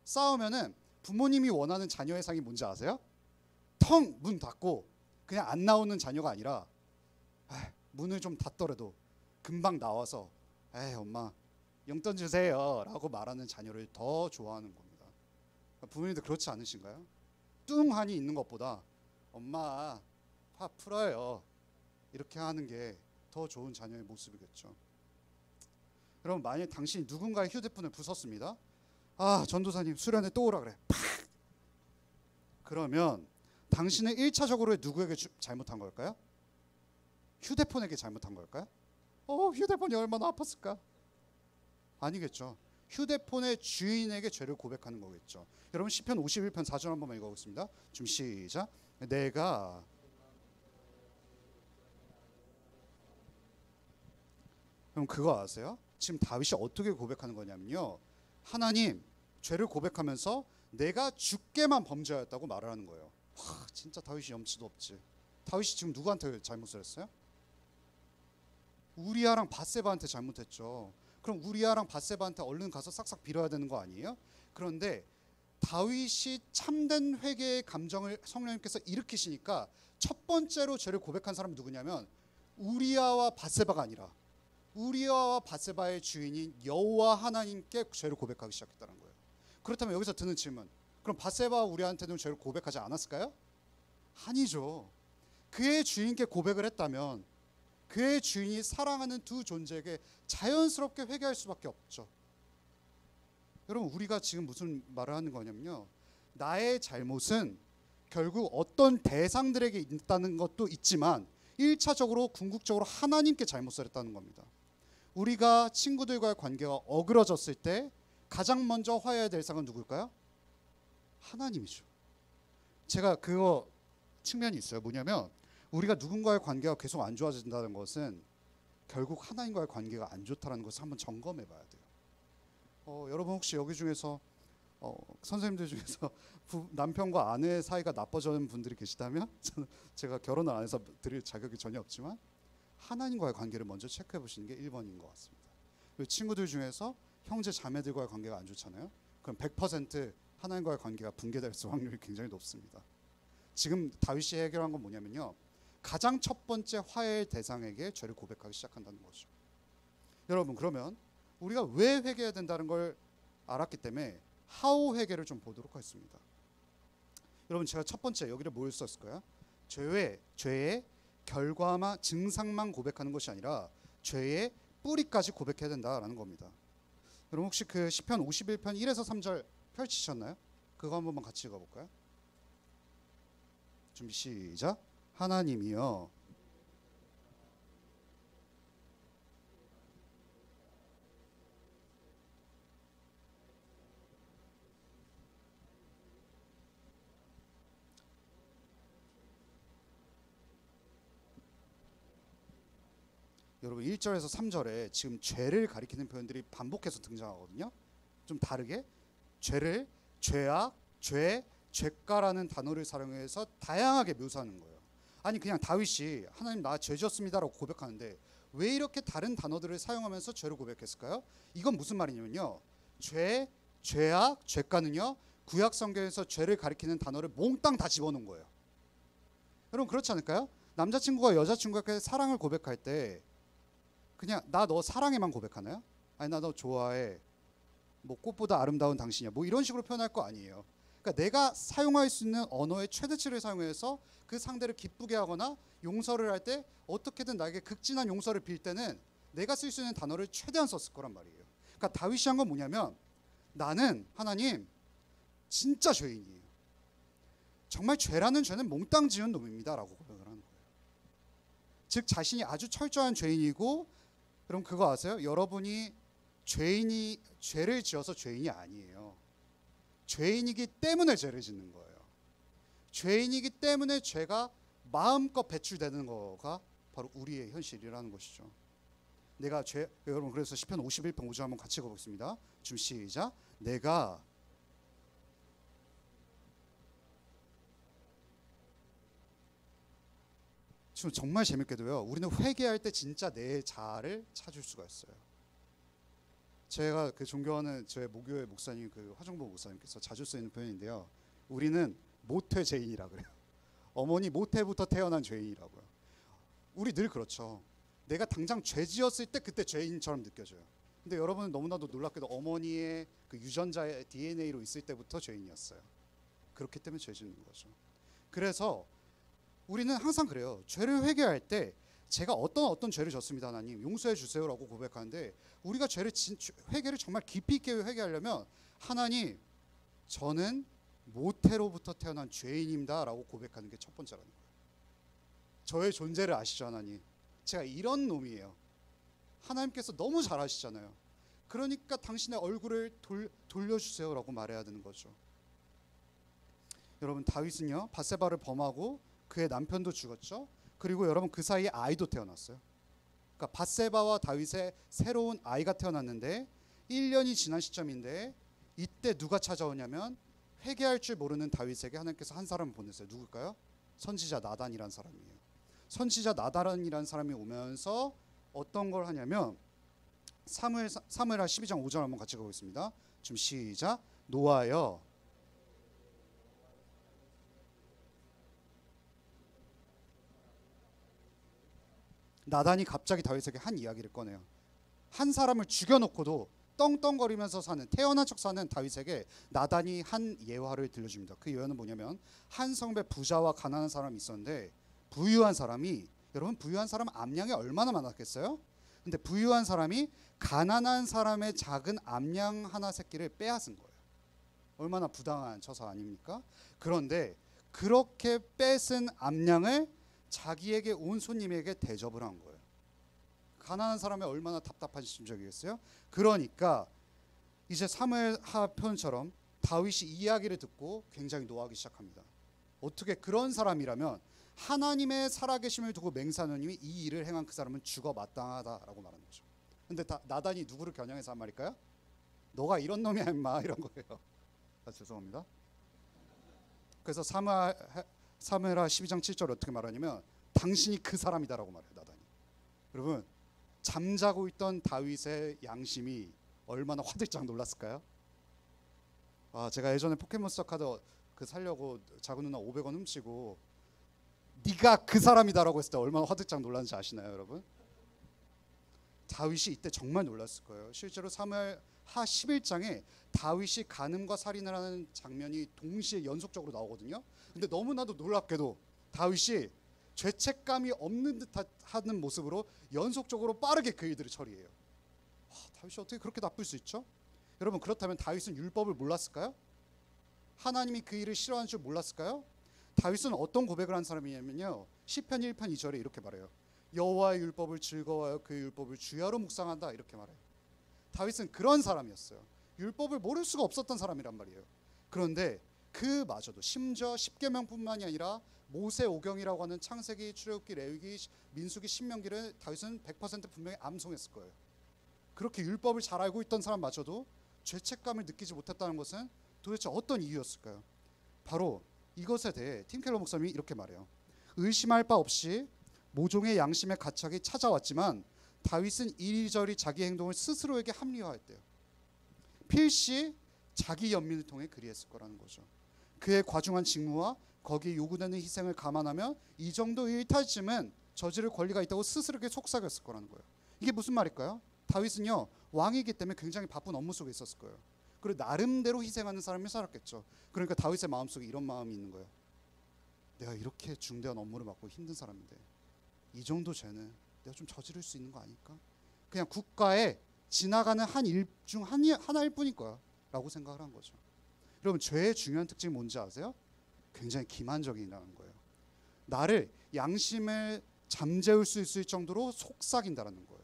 싸우면은 부모님이 원하는 자녀의 상이 뭔지 아세요? 텅 문 닫고 그냥 안 나오는 자녀가 아니라 문을 좀 닫더라도 금방 나와서 엄마 용돈 주세요 라고 말하는 자녀를 더 좋아하는 겁니다. 부모님도 그렇지 않으신가요? 뚱하니 있는 것보다 엄마 화 풀어요 이렇게 하는 게 더 좋은 자녀의 모습이겠죠. 여러분, 만약 당신이 누군가의 휴대폰을 부쉈습니다. 전도사님 수련회 또 오라 그래. 팍! 그러면 당신은 1차적으로 누구에게 잘못한 걸까요? 휴대폰에게 잘못한 걸까요? 휴대폰이 얼마나 아팠을까? 아니겠죠. 휴대폰의 주인에게 죄를 고백하는 거겠죠. 여러분, 시편 51편 4절 한 번만 읽어보겠습니다. 좀 시작. 내가 그럼 그거 아세요? 지금 다윗이 어떻게 고백하는 거냐면요, 하나님, 죄를 고백하면서 내가 주께만 범죄하였다고 말을 하는 거예요. 진짜 다윗이 염치도 없지. 다윗이 지금 누구한테 잘못을 했어요? 우리아랑 밧세바한테 잘못했죠. 그럼 우리아랑 밧세바한테 얼른 가서 싹싹 빌어야 되는 거 아니에요? 그런데 다윗이 참된 회개의 감정을 성령님께서 일으키시니까 첫 번째로 죄를 고백한 사람이 누구냐면 우리아와 밧세바가 아니라 우리아와 밧세바의 주인인 여호와 하나님께 죄를 고백하기 시작했다는 거예요. 그렇다면 여기서 드는 질문, 그럼 밧세바와 우리아한테는 죄를 고백하지 않았을까요? 아니죠. 그의 주인께 고백을 했다면 그의 주인이 사랑하는 두 존재에게 자연스럽게 회개할 수밖에 없죠. 여러분, 우리가 지금 무슨 말을 하는 거냐면요, 나의 잘못은 결국 어떤 대상들에게 있다는 것도 있지만 1차적으로 궁극적으로 하나님께 잘못을 했다는 겁니다. 우리가 친구들과의 관계가 어그러졌을 때 가장 먼저 화해해야 될 대상은 누굴까요? 하나님이죠. 제가 그거 측면이 있어요. 뭐냐면 우리가 누군가의 관계가 계속 안 좋아진다는 것은 결국 하나님과의 관계가 안 좋다는 것을 한번 점검해 봐야 돼요. 여러분, 혹시 여기 중에서 선생님들 중에서 남편과 아내 사이가 나빠지는 분들이 계시다면 제가 결혼을 안 해서 드릴 자격이 전혀 없지만 하나님과의 관계를 먼저 체크해 보시는 게 1번인 것 같습니다. 그리고 친구들 중에서 형제 자매들과의 관계가 안 좋잖아요. 그럼 100% 하나님과의 관계가 붕괴될 확률이 굉장히 높습니다. 지금 다윗이 해결한 건 뭐냐면요, 가장 첫 번째 화해의 대상에게 죄를 고백하기 시작한다는 거죠. 여러분, 그러면 우리가 왜 회개해야 된다는 걸 알았기 때문에 하오 회개를 좀 보도록 하겠습니다. 여러분, 제가 첫 번째 여기를 뭘 썼을까요? 죄의 결과만, 증상만 고백하는 것이 아니라 죄의 뿌리까지 고백해야 된다라는 겁니다. 여러분, 혹시 그 시편 51편 1에서 3절 펼치셨나요? 그거 한 번만 같이 읽어볼까요? 준비 시작. 하나님이여 여러분, 1절에서 3절에 지금 죄를 가리키는 표현들이 반복해서 등장하거든요. 좀 다르게 죄를 죄악, 죄가라는 단어를 사용해서 다양하게 묘사하는 거예요. 아니, 그냥 다윗이 하나님 나 죄 지었습니다라고 고백하는데 왜 이렇게 다른 단어들을 사용하면서 죄를 고백했을까요? 이건 무슨 말이냐면요, 죄악, 죄가는요, 구약 성경에서 죄를 가리키는 단어를 몽땅 다 집어넣은 거예요. 여러분, 그렇지 않을까요? 남자친구가 여자친구에게 사랑을 고백할 때 그냥 나 너 사랑해만 고백하나요? 아니, 나 너 좋아해, 뭐 꽃보다 아름다운 당신이야, 뭐 이런 식으로 표현할 거 아니에요. 그러니까 내가 사용할 수 있는 언어의 최대치를 사용해서 그 상대를 기쁘게 하거나 용서를 할 때 어떻게든 나에게 극진한 용서를 빌 때는 내가 쓸 수 있는 단어를 최대한 썼을 거란 말이에요. 그러니까 다윗이 한 건 뭐냐면, 나는 하나님 진짜 죄인이에요. 정말 죄라는 죄는 몽땅 지은 놈입니다라고 고백을 하는 거예요. 즉 자신이 아주 철저한 죄인이고, 그럼 그거 아세요? 여러분이 죄를 지어서 죄인이 아니에요. 죄인이기 때문에 죄를 짓는 거예요. 죄인이기 때문에 죄가 마음껏 배출되는 거가 바로 우리의 현실이라는 것이죠. 여러분, 그래서 시편 51편 5절 한번 같이 읽어보겠습니다. 준비 시작. 내가 지금 정말 재밌게도요, 우리는 회개할 때 진짜 내 자아를 찾을 수가 있어요. 제가 그 존경하는 제 모교회 목사님, 그 화정보 목사님께서 자주 쓰는 표현인데요, 우리는 모태 죄인이라 그래요. 어머니 모태부터 태어난 죄인이라고요. 우리 늘 그렇죠. 내가 당장 죄 지었을 때 그때 죄인처럼 느껴져요. 근데 여러분은 너무나도 놀랍게도 어머니의 그 유전자의 DNA로 있을 때부터 죄인이었어요. 그렇기 때문에 죄 짓는 거죠. 그래서 우리는 항상 그래요. 죄를 회개할 때 제가 어떤 죄를 졌습니다, 하나님 용서해 주세요라고 고백하는데, 우리가 회개를 정말 깊이 있게 회개하려면 하나님 저는 모태로부터 태어난 죄인입니다라고 고백하는 게 첫 번째라는 거예요. 저의 존재를 아시죠, 하나님? 제가 이런 놈이에요. 하나님께서 너무 잘 아시잖아요. 그러니까 당신의 얼굴을 돌려주세요라고 말해야 되는 거죠. 여러분, 다윗은요 밧세바를 범하고 그의 남편도 죽었죠. 그리고 여러분, 그 사이에 아이도 태어났어요. 그러니까 밧세바와 다윗의 새로운 아이가 태어났는데 1년이 지난 시점인데, 이때 누가 찾아오냐면 회개할 줄 모르는 다윗에게 하나님께서 한 사람을 보냈어요. 누굴까요? 선지자 나단이라는 사람이에요. 선지자 나단이라는 사람이 오면서 어떤 걸 하냐면, 사무엘하 12장 5절 한번 같이 가보겠습니다. 좀 시작. 노아여 나단이 갑자기 다윗에게 한 이야기를 꺼내요. 한 사람을 죽여놓고도 떵떵거리면서 태어난 척 사는 다윗에게 나단이 한 예화를 들려줍니다. 그 예화는 뭐냐면, 한 성배 부자와 가난한 사람이 있었는데, 부유한 사람이, 여러분 부유한 사람 암양이 얼마나 많았겠어요? 근데 부유한 사람이 가난한 사람의 작은 암양 하나 새끼를 빼앗은 거예요. 얼마나 부당한 처사 아닙니까? 그런데 그렇게 뺏은 암양을 자기에게 온 손님에게 대접을 한 거예요. 가난한 사람이 얼마나 답답한 심정이겠어요? 그러니까 이제 사무엘하 편처럼 다윗이 이야기를 듣고 굉장히 노하기 시작합니다. 어떻게 그런 사람이라면 하나님의 살아계심을 두고 맹세하노니 이 일을 행한 그 사람은 죽어 마땅하다라고 말하는 거죠. 근데 나단이 누구를 겨냥해서 한 말일까요? 너가 이런 놈이야 임마, 이런 거예요. 죄송합니다. 그래서 사무엘하 12장 7절 어떻게 말하냐면, 당신이 그 사람이다라고 말해요, 나단이. 여러분, 잠자고 있던 다윗의 양심이 얼마나 화들짝 놀랐을까요? 제가 예전에 포켓몬스터 카드 그 살려고 작은 누나 500원 훔치고 네가 그 사람이다라고 했을 때 얼마나 화들짝 놀랐는지 아시나요, 여러분? 다윗이 이때 정말 놀랐을 거예요. 실제로 사무엘 하 11장에 다윗이 간음과 살인을 하는 장면이 동시에 연속적으로 나오거든요. 근데 너무나도 놀랍게도 다윗이 죄책감이 없는 듯 하는 모습으로 연속적으로 빠르게 그 일들을 처리해요. 다윗이 어떻게 그렇게 나쁠 수 있죠? 여러분, 그렇다면 다윗은 율법을 몰랐을까요? 하나님이 그 일을 싫어하는 줄 몰랐을까요? 다윗은 어떤 고백을 한 사람이냐면요, 시편 1편 2절에 이렇게 말해요. 여호와의 율법을 즐거워하여 그 율법을 주야로 묵상한다, 이렇게 말해요. 다윗은 그런 사람이었어요. 율법을 모를 수가 없었던 사람이란 말이에요. 그런데 그마저도 심지어 십계명뿐만이 아니라 모세오경이라고 하는 창세기, 출애굽기, 레위기, 민수기, 신명기를 다윗은 100% 분명히 암송했을 거예요. 그렇게 율법을 잘 알고 있던 사람마저도 죄책감을 느끼지 못했다는 것은 도대체 어떤 이유였을까요? 바로 이것에 대해 팀 켈러 목사님이 이렇게 말해요. 의심할 바 없이 모종의 양심의 가책이 찾아왔지만 다윗은 이리저리 자기 행동을 스스로에게 합리화했대요. 필시 자기 연민을 통해 그리했을 거라는 거죠. 그의 과중한 직무와 거기에 요구되는 희생을 감안하면 이 정도 일탈쯤은 저지를 권리가 있다고 스스로에게 속삭였을 거라는 거예요. 이게 무슨 말일까요? 다윗은요, 왕이기 때문에 굉장히 바쁜 업무 속에 있었을 거예요. 그리고 나름대로 희생하는 사람이 살았겠죠. 그러니까 다윗의 마음속에 이런 마음이 있는 거예요. 내가 이렇게 중대한 업무를 맡고 힘든 사람인데 이 정도 죄는 내가 좀 저지를 수 있는 거 아닐까? 그냥 국가에 지나가는 한 일 중 하나일 뿐일 거야 라고 생각을 한 거죠. 여러분, 죄의 중요한 특징이 뭔지 아세요? 굉장히 기만적이라는 거예요. 나를 양심을 잠재울 수 있을 정도로 속삭인다라는 거예요.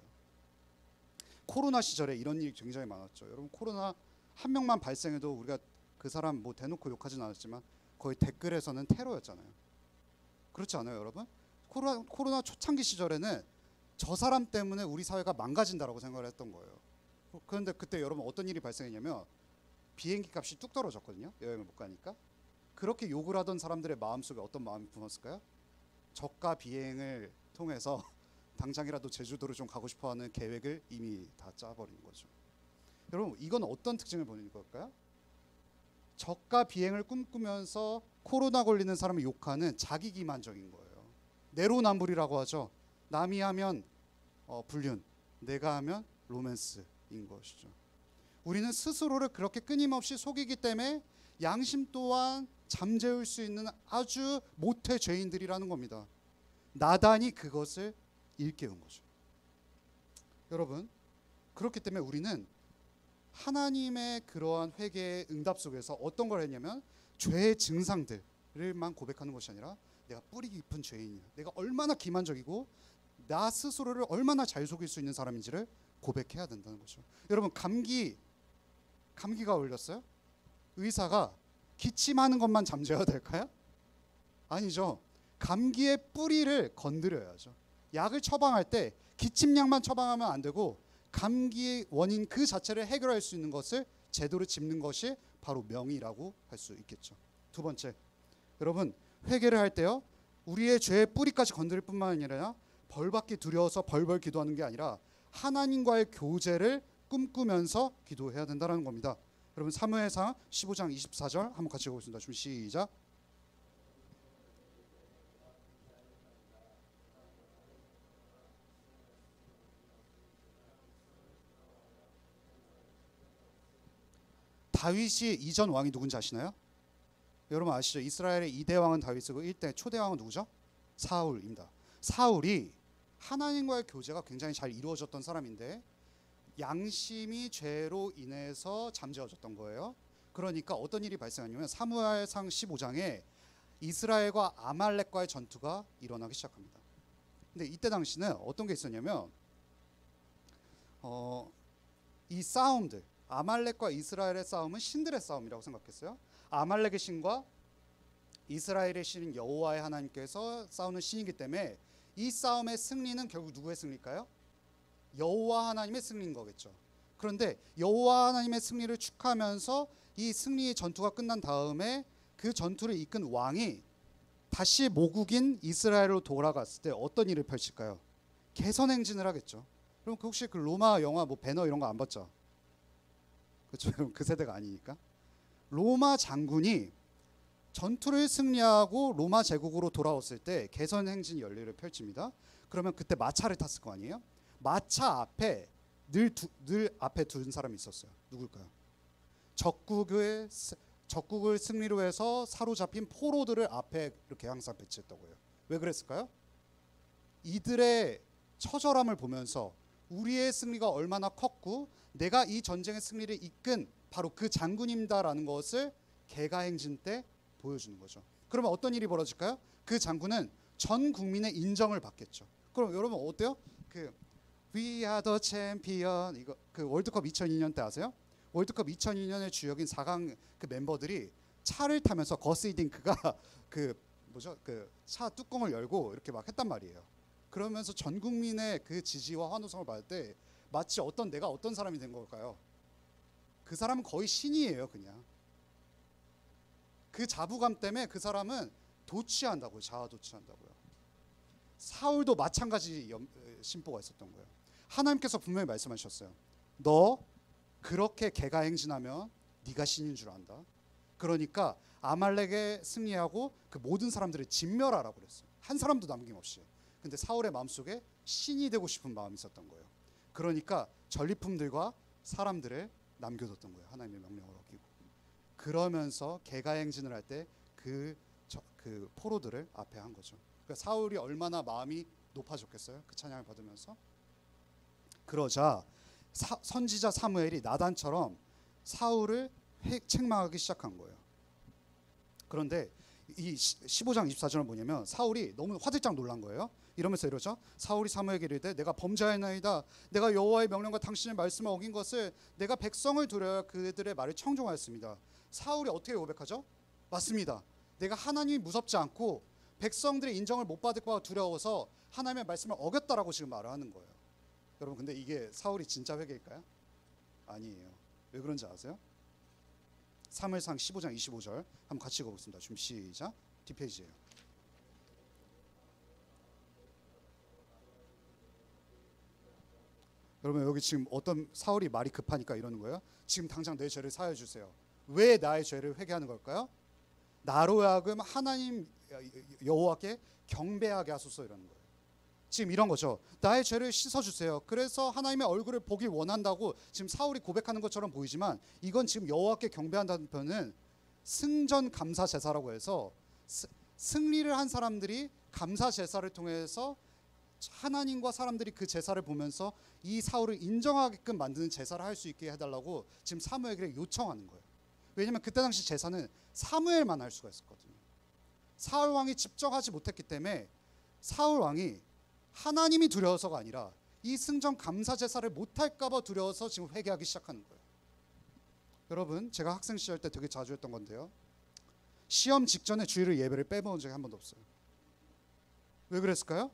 코로나 시절에 이런 일이 굉장히 많았죠. 여러분, 코로나 한 명만 발생해도 우리가 그 사람 뭐 대놓고 욕하진 않았지만 거의 댓글에서는 테러였잖아요. 그렇지 않아요, 여러분? 코로나 초창기 시절에는 저 사람 때문에 우리 사회가 망가진다라고 생각을 했던 거예요. 그런데 그때 여러분 어떤 일이 발생했냐면 비행기 값이 뚝 떨어졌거든요. 여행을 못 가니까. 그렇게 욕을 하던 사람들의 마음속에 어떤 마음이 품었을까요? 저가 비행을 통해서 당장이라도 제주도를 좀 가고 싶어하는 계획을 이미 다 짜버린 거죠. 여러분, 이건 어떤 특징을 보는 걸까요? 저가 비행을 꿈꾸면서 코로나 걸리는 사람을 욕하는 자기 기만적인 거예요. 내로남불이라고 하죠. 남이 하면 불륜, 내가 하면 로맨스인 것이죠. 우리는 스스로를 그렇게 끊임없이 속이기 때문에 양심 또한 잠재울 수 있는 아주 모태 죄인들이라는 겁니다. 나단이 그것을 일깨운 거죠. 여러분, 그렇기 때문에 우리는 하나님의 그러한 회개의 응답 속에서 어떤 걸 했냐면 죄의 증상들을만 고백하는 것이 아니라 내가 뿌리 깊은 죄인이야, 내가 얼마나 기만적이고 나 스스로를 얼마나 잘 속일 수 있는 사람인지를 고백해야 된다는 거죠. 여러분, 감기가 걸렸어요? 의사가 기침하는 것만 잠재워야 될까요? 아니죠. 감기의 뿌리를 건드려야죠. 약을 처방할 때 기침약만 처방하면 안 되고 감기의 원인 그 자체를 해결할 수 있는 것을 제대로 짚는 것이 바로 명의라고 할 수 있겠죠. 두 번째, 여러분, 회개를 할 때요, 우리의 죄의 뿌리까지 건드릴 뿐만 아니라 벌받기 두려워서 벌벌 기도하는 게 아니라 하나님과의 교제를 꿈꾸면서 기도해야 된다는 겁니다. 여러분, 사무엘상 15장 24절 한번 같이 읽어보겠습니다. 준비 시작. 다윗이 이전 왕이 누군지 아시나요? 여러분 아시죠? 이스라엘의 2대 왕은 다윗이고 1대 초대 왕은 누구죠? 사울입니다. 사울이 하나님과의 교제가 굉장히 잘 이루어졌던 사람인데 양심이 죄로 인해서 잠재워졌던 거예요. 그러니까 어떤 일이 발생하냐면 사무엘상 15장에 이스라엘과 아말렉과의 전투가 일어나기 시작합니다. 근데 이때 당시는 어떤 게 있었냐면 이 싸움들, 아말렉과 이스라엘의 싸움은 신들의 싸움이라고 생각했어요. 아말렉의 신과 이스라엘의 신인 여호와의 하나님께서 싸우는 신이기 때문에 이 싸움의 승리는 결국 누구의 승리일까요? 여호와 하나님의 승리인 거겠죠. 그런데 여호와 하나님의 승리를 축하하면서 이 승리의 전투가 끝난 다음에 그 전투를 이끈 왕이 다시 모국인 이스라엘로 돌아갔을 때 어떤 일을 펼칠까요? 개선행진을 하겠죠. 그럼 혹시 그 로마 영화 뭐 배너 이런 거 안 봤죠? 그렇죠. 그 세대가 아니니까. 로마 장군이 전투를 승리하고 로마 제국으로 돌아왔을 때 개선 행진 연례를 펼칩니다. 그러면 그때 마차를 탔을 거 아니에요? 마차 앞에 늘 앞에 둔 사람이 있었어요. 누굴까요? 적국을 승리로 해서 사로잡힌 포로들을 앞에 이렇게 항상 배치했다고 해요. 왜 그랬을까요? 이들의 처절함을 보면서 우리의 승리가 얼마나 컸고 내가 이 전쟁의 승리를 이끈 바로 그 장군입니다라는 것을 개가행진 때 보여주는 거죠. 그러면 어떤 일이 벌어질까요? 그 장군은 전 국민의 인정을 받겠죠. 그럼 여러분 어때요? 그 We are the champion 이거 그 월드컵 2002년 때 아세요? 월드컵 2002년의 주역인 4강 그 멤버들이 차를 타면서 거스 히딩크가 그 뭐죠? 그 차 뚜껑을 열고 이렇게 막 했단 말이에요. 그러면서 전 국민의 그 지지와 환호성을 받을 때 마치 내가 어떤 사람이 된 걸까요? 그 사람은 거의 신이에요, 그냥. 그 자부감 때문에 그 사람은 도취한다고요, 자아 도취한다고요. 사울도 마찬가지 심보가 있었던 거예요. 하나님께서 분명히 말씀하셨어요. 너 그렇게 개가 행진하면 네가 신인 줄 안다. 그러니까 아말렉에 승리하고 그 모든 사람들을 진멸하라고 그랬어요. 한 사람도 남김없이. 근데 사울의 마음속에 신이 되고 싶은 마음이 있었던 거예요. 그러니까 전리품들과 사람들을 남겨뒀던 거예요. 하나님의 명령을 어기고. 그러면서 개가행진을 할 때 그 포로들을 앞에 한 거죠. 그러니까 사울이 얼마나 마음이 높아졌겠어요. 그 찬양을 받으면서. 그러자 선지자 사무엘이 나단처럼 사울을 책망하기 시작한 거예요. 그런데 이 15장 24절은 뭐냐면 사울이 너무 화들짝 놀란 거예요. 이러면서 이러죠. 사울이 사무엘에게 이르되 내가 범죄하였나이다. 내가 여호와의 명령과 당신의 말씀을 어긴 것을 내가 백성을 두려워 그들의 말을 청종하였습니다. 사울이 어떻게 고백하죠? 맞습니다. 내가 하나님이 무섭지 않고 백성들의 인정을 못 받을 거가 두려워서 하나님의 말씀을 어겼다라고 지금 말을 하는 거예요. 여러분 근데 이게 사울이 진짜 회개일까요? 아니에요. 왜 그런지 아세요? 사무엘상 15장 25절 한번 같이 읽어보겠습니다. 준비 시작. 뒷페이지예요. 여러분 여기 지금 어떤 사울이 말이 급하니까 이러는 거예요. 지금 당장 내 죄를 사하여 주세요. 왜 나의 죄를 회개하는 걸까요? 나로 하여금 하나님 여호와께 경배하게 하소서 이러는 거예요. 지금 이런 거죠. 나의 죄를 씻어주세요. 그래서 하나님의 얼굴을 보길 원한다고 지금 사울이 고백하는 것처럼 보이지만 이건 지금 여호와께 경배한다는 표현은 승전 감사 제사라고 해서 승리를 한 사람들이 감사 제사를 통해서 하나님과 사람들이 그 제사를 보면서 이 사울을 인정하게끔 만드는 제사를 할 수 있게 해달라고 지금 사무엘에게 요청하는 거예요. 왜냐하면 그때 당시 제사는 사무엘만 할 수가 있었거든요. 사울 왕이 직접 하지 못했기 때문에 사울 왕이 하나님이 두려워서가 아니라 이 승전 감사 제사를 못할까 봐 두려워서 지금 회개하기 시작하는 거예요. 여러분 제가 학생 시절 때 되게 자주 했던 건데요. 시험 직전에 주일을 예배를 빼먹은 적이 한 번도 없어요. 왜 그랬을까요?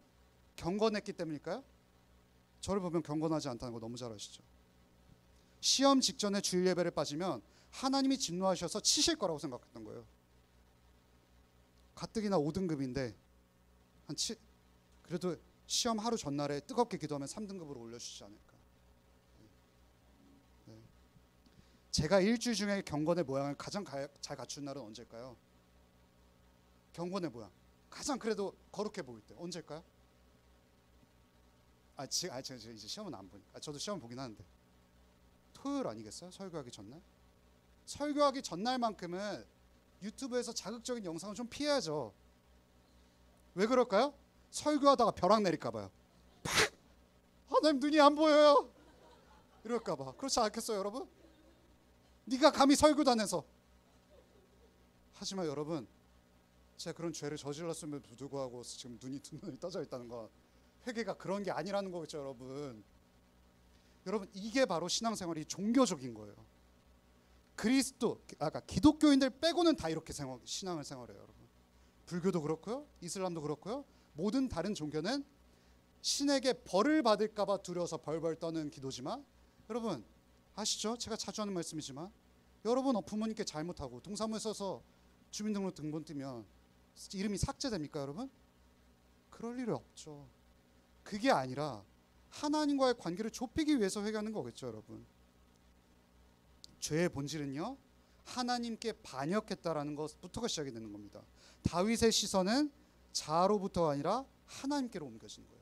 경건했기 때문일까요? 저를 보면 경건하지 않다는 거 너무 잘 아시죠? 시험 직전에 주일 예배를 빠지면 하나님이 진노하셔서 치실 거라고 생각했던 거예요. 가뜩이나 5등급인데 그래도 시험 하루 전날에 뜨겁게 기도하면 3등급으로 올려주시지 않을까. 네. 제가 일주일 중에 경건의 모양을 가장 잘 갖춘 날은 언제일까요? 경건의 모양 가장 그래도 거룩해 보일 때 언제일까요? 제가 이제 시험은 안 보니까 저도 시험 보긴 하는데 토요일 아니겠어요? 설교하기 전날? 설교하기 전날만큼은 유튜브에서 자극적인 영상을 좀 피해야죠. 왜 그럴까요? 설교하다가 벼락 내릴까 봐요. 팍! 하나님 눈이 안 보여요. 이럴까 봐. 그렇지 않겠어요, 여러분? 네가 감히 설교단에서. 하지만 여러분, 제가 그런 죄를 저질렀음에도 불구하고 지금 눈이 떠져 있다는 건 회개가 그런 게 아니라는 거겠죠, 여러분. 여러분, 이게 바로 신앙생활이 종교적인 거예요. 기독교인들 빼고는 다 이렇게 신앙을 생활해요, 여러분. 불교도 그렇고요, 이슬람도 그렇고요. 모든 다른 종교는 신에게 벌을 받을까 봐 두려워서 벌벌 떠는 기도지만 여러분 아시죠? 제가 자주 하는 말씀이지만 여러분 부모님께 잘못하고 동사무소 써서 주민등록 등본 뜨면 이름이 삭제됩니까, 여러분? 그럴 일이 없죠. 그게 아니라 하나님과의 관계를 좁히기 위해서 회개하는 거겠죠, 여러분. 죄의 본질은요, 하나님께 반역했다라는 것부터가 시작이 되는 겁니다. 다윗의 시선은 자아로부터가 아니라 하나님께로 옮겨지는 거예요.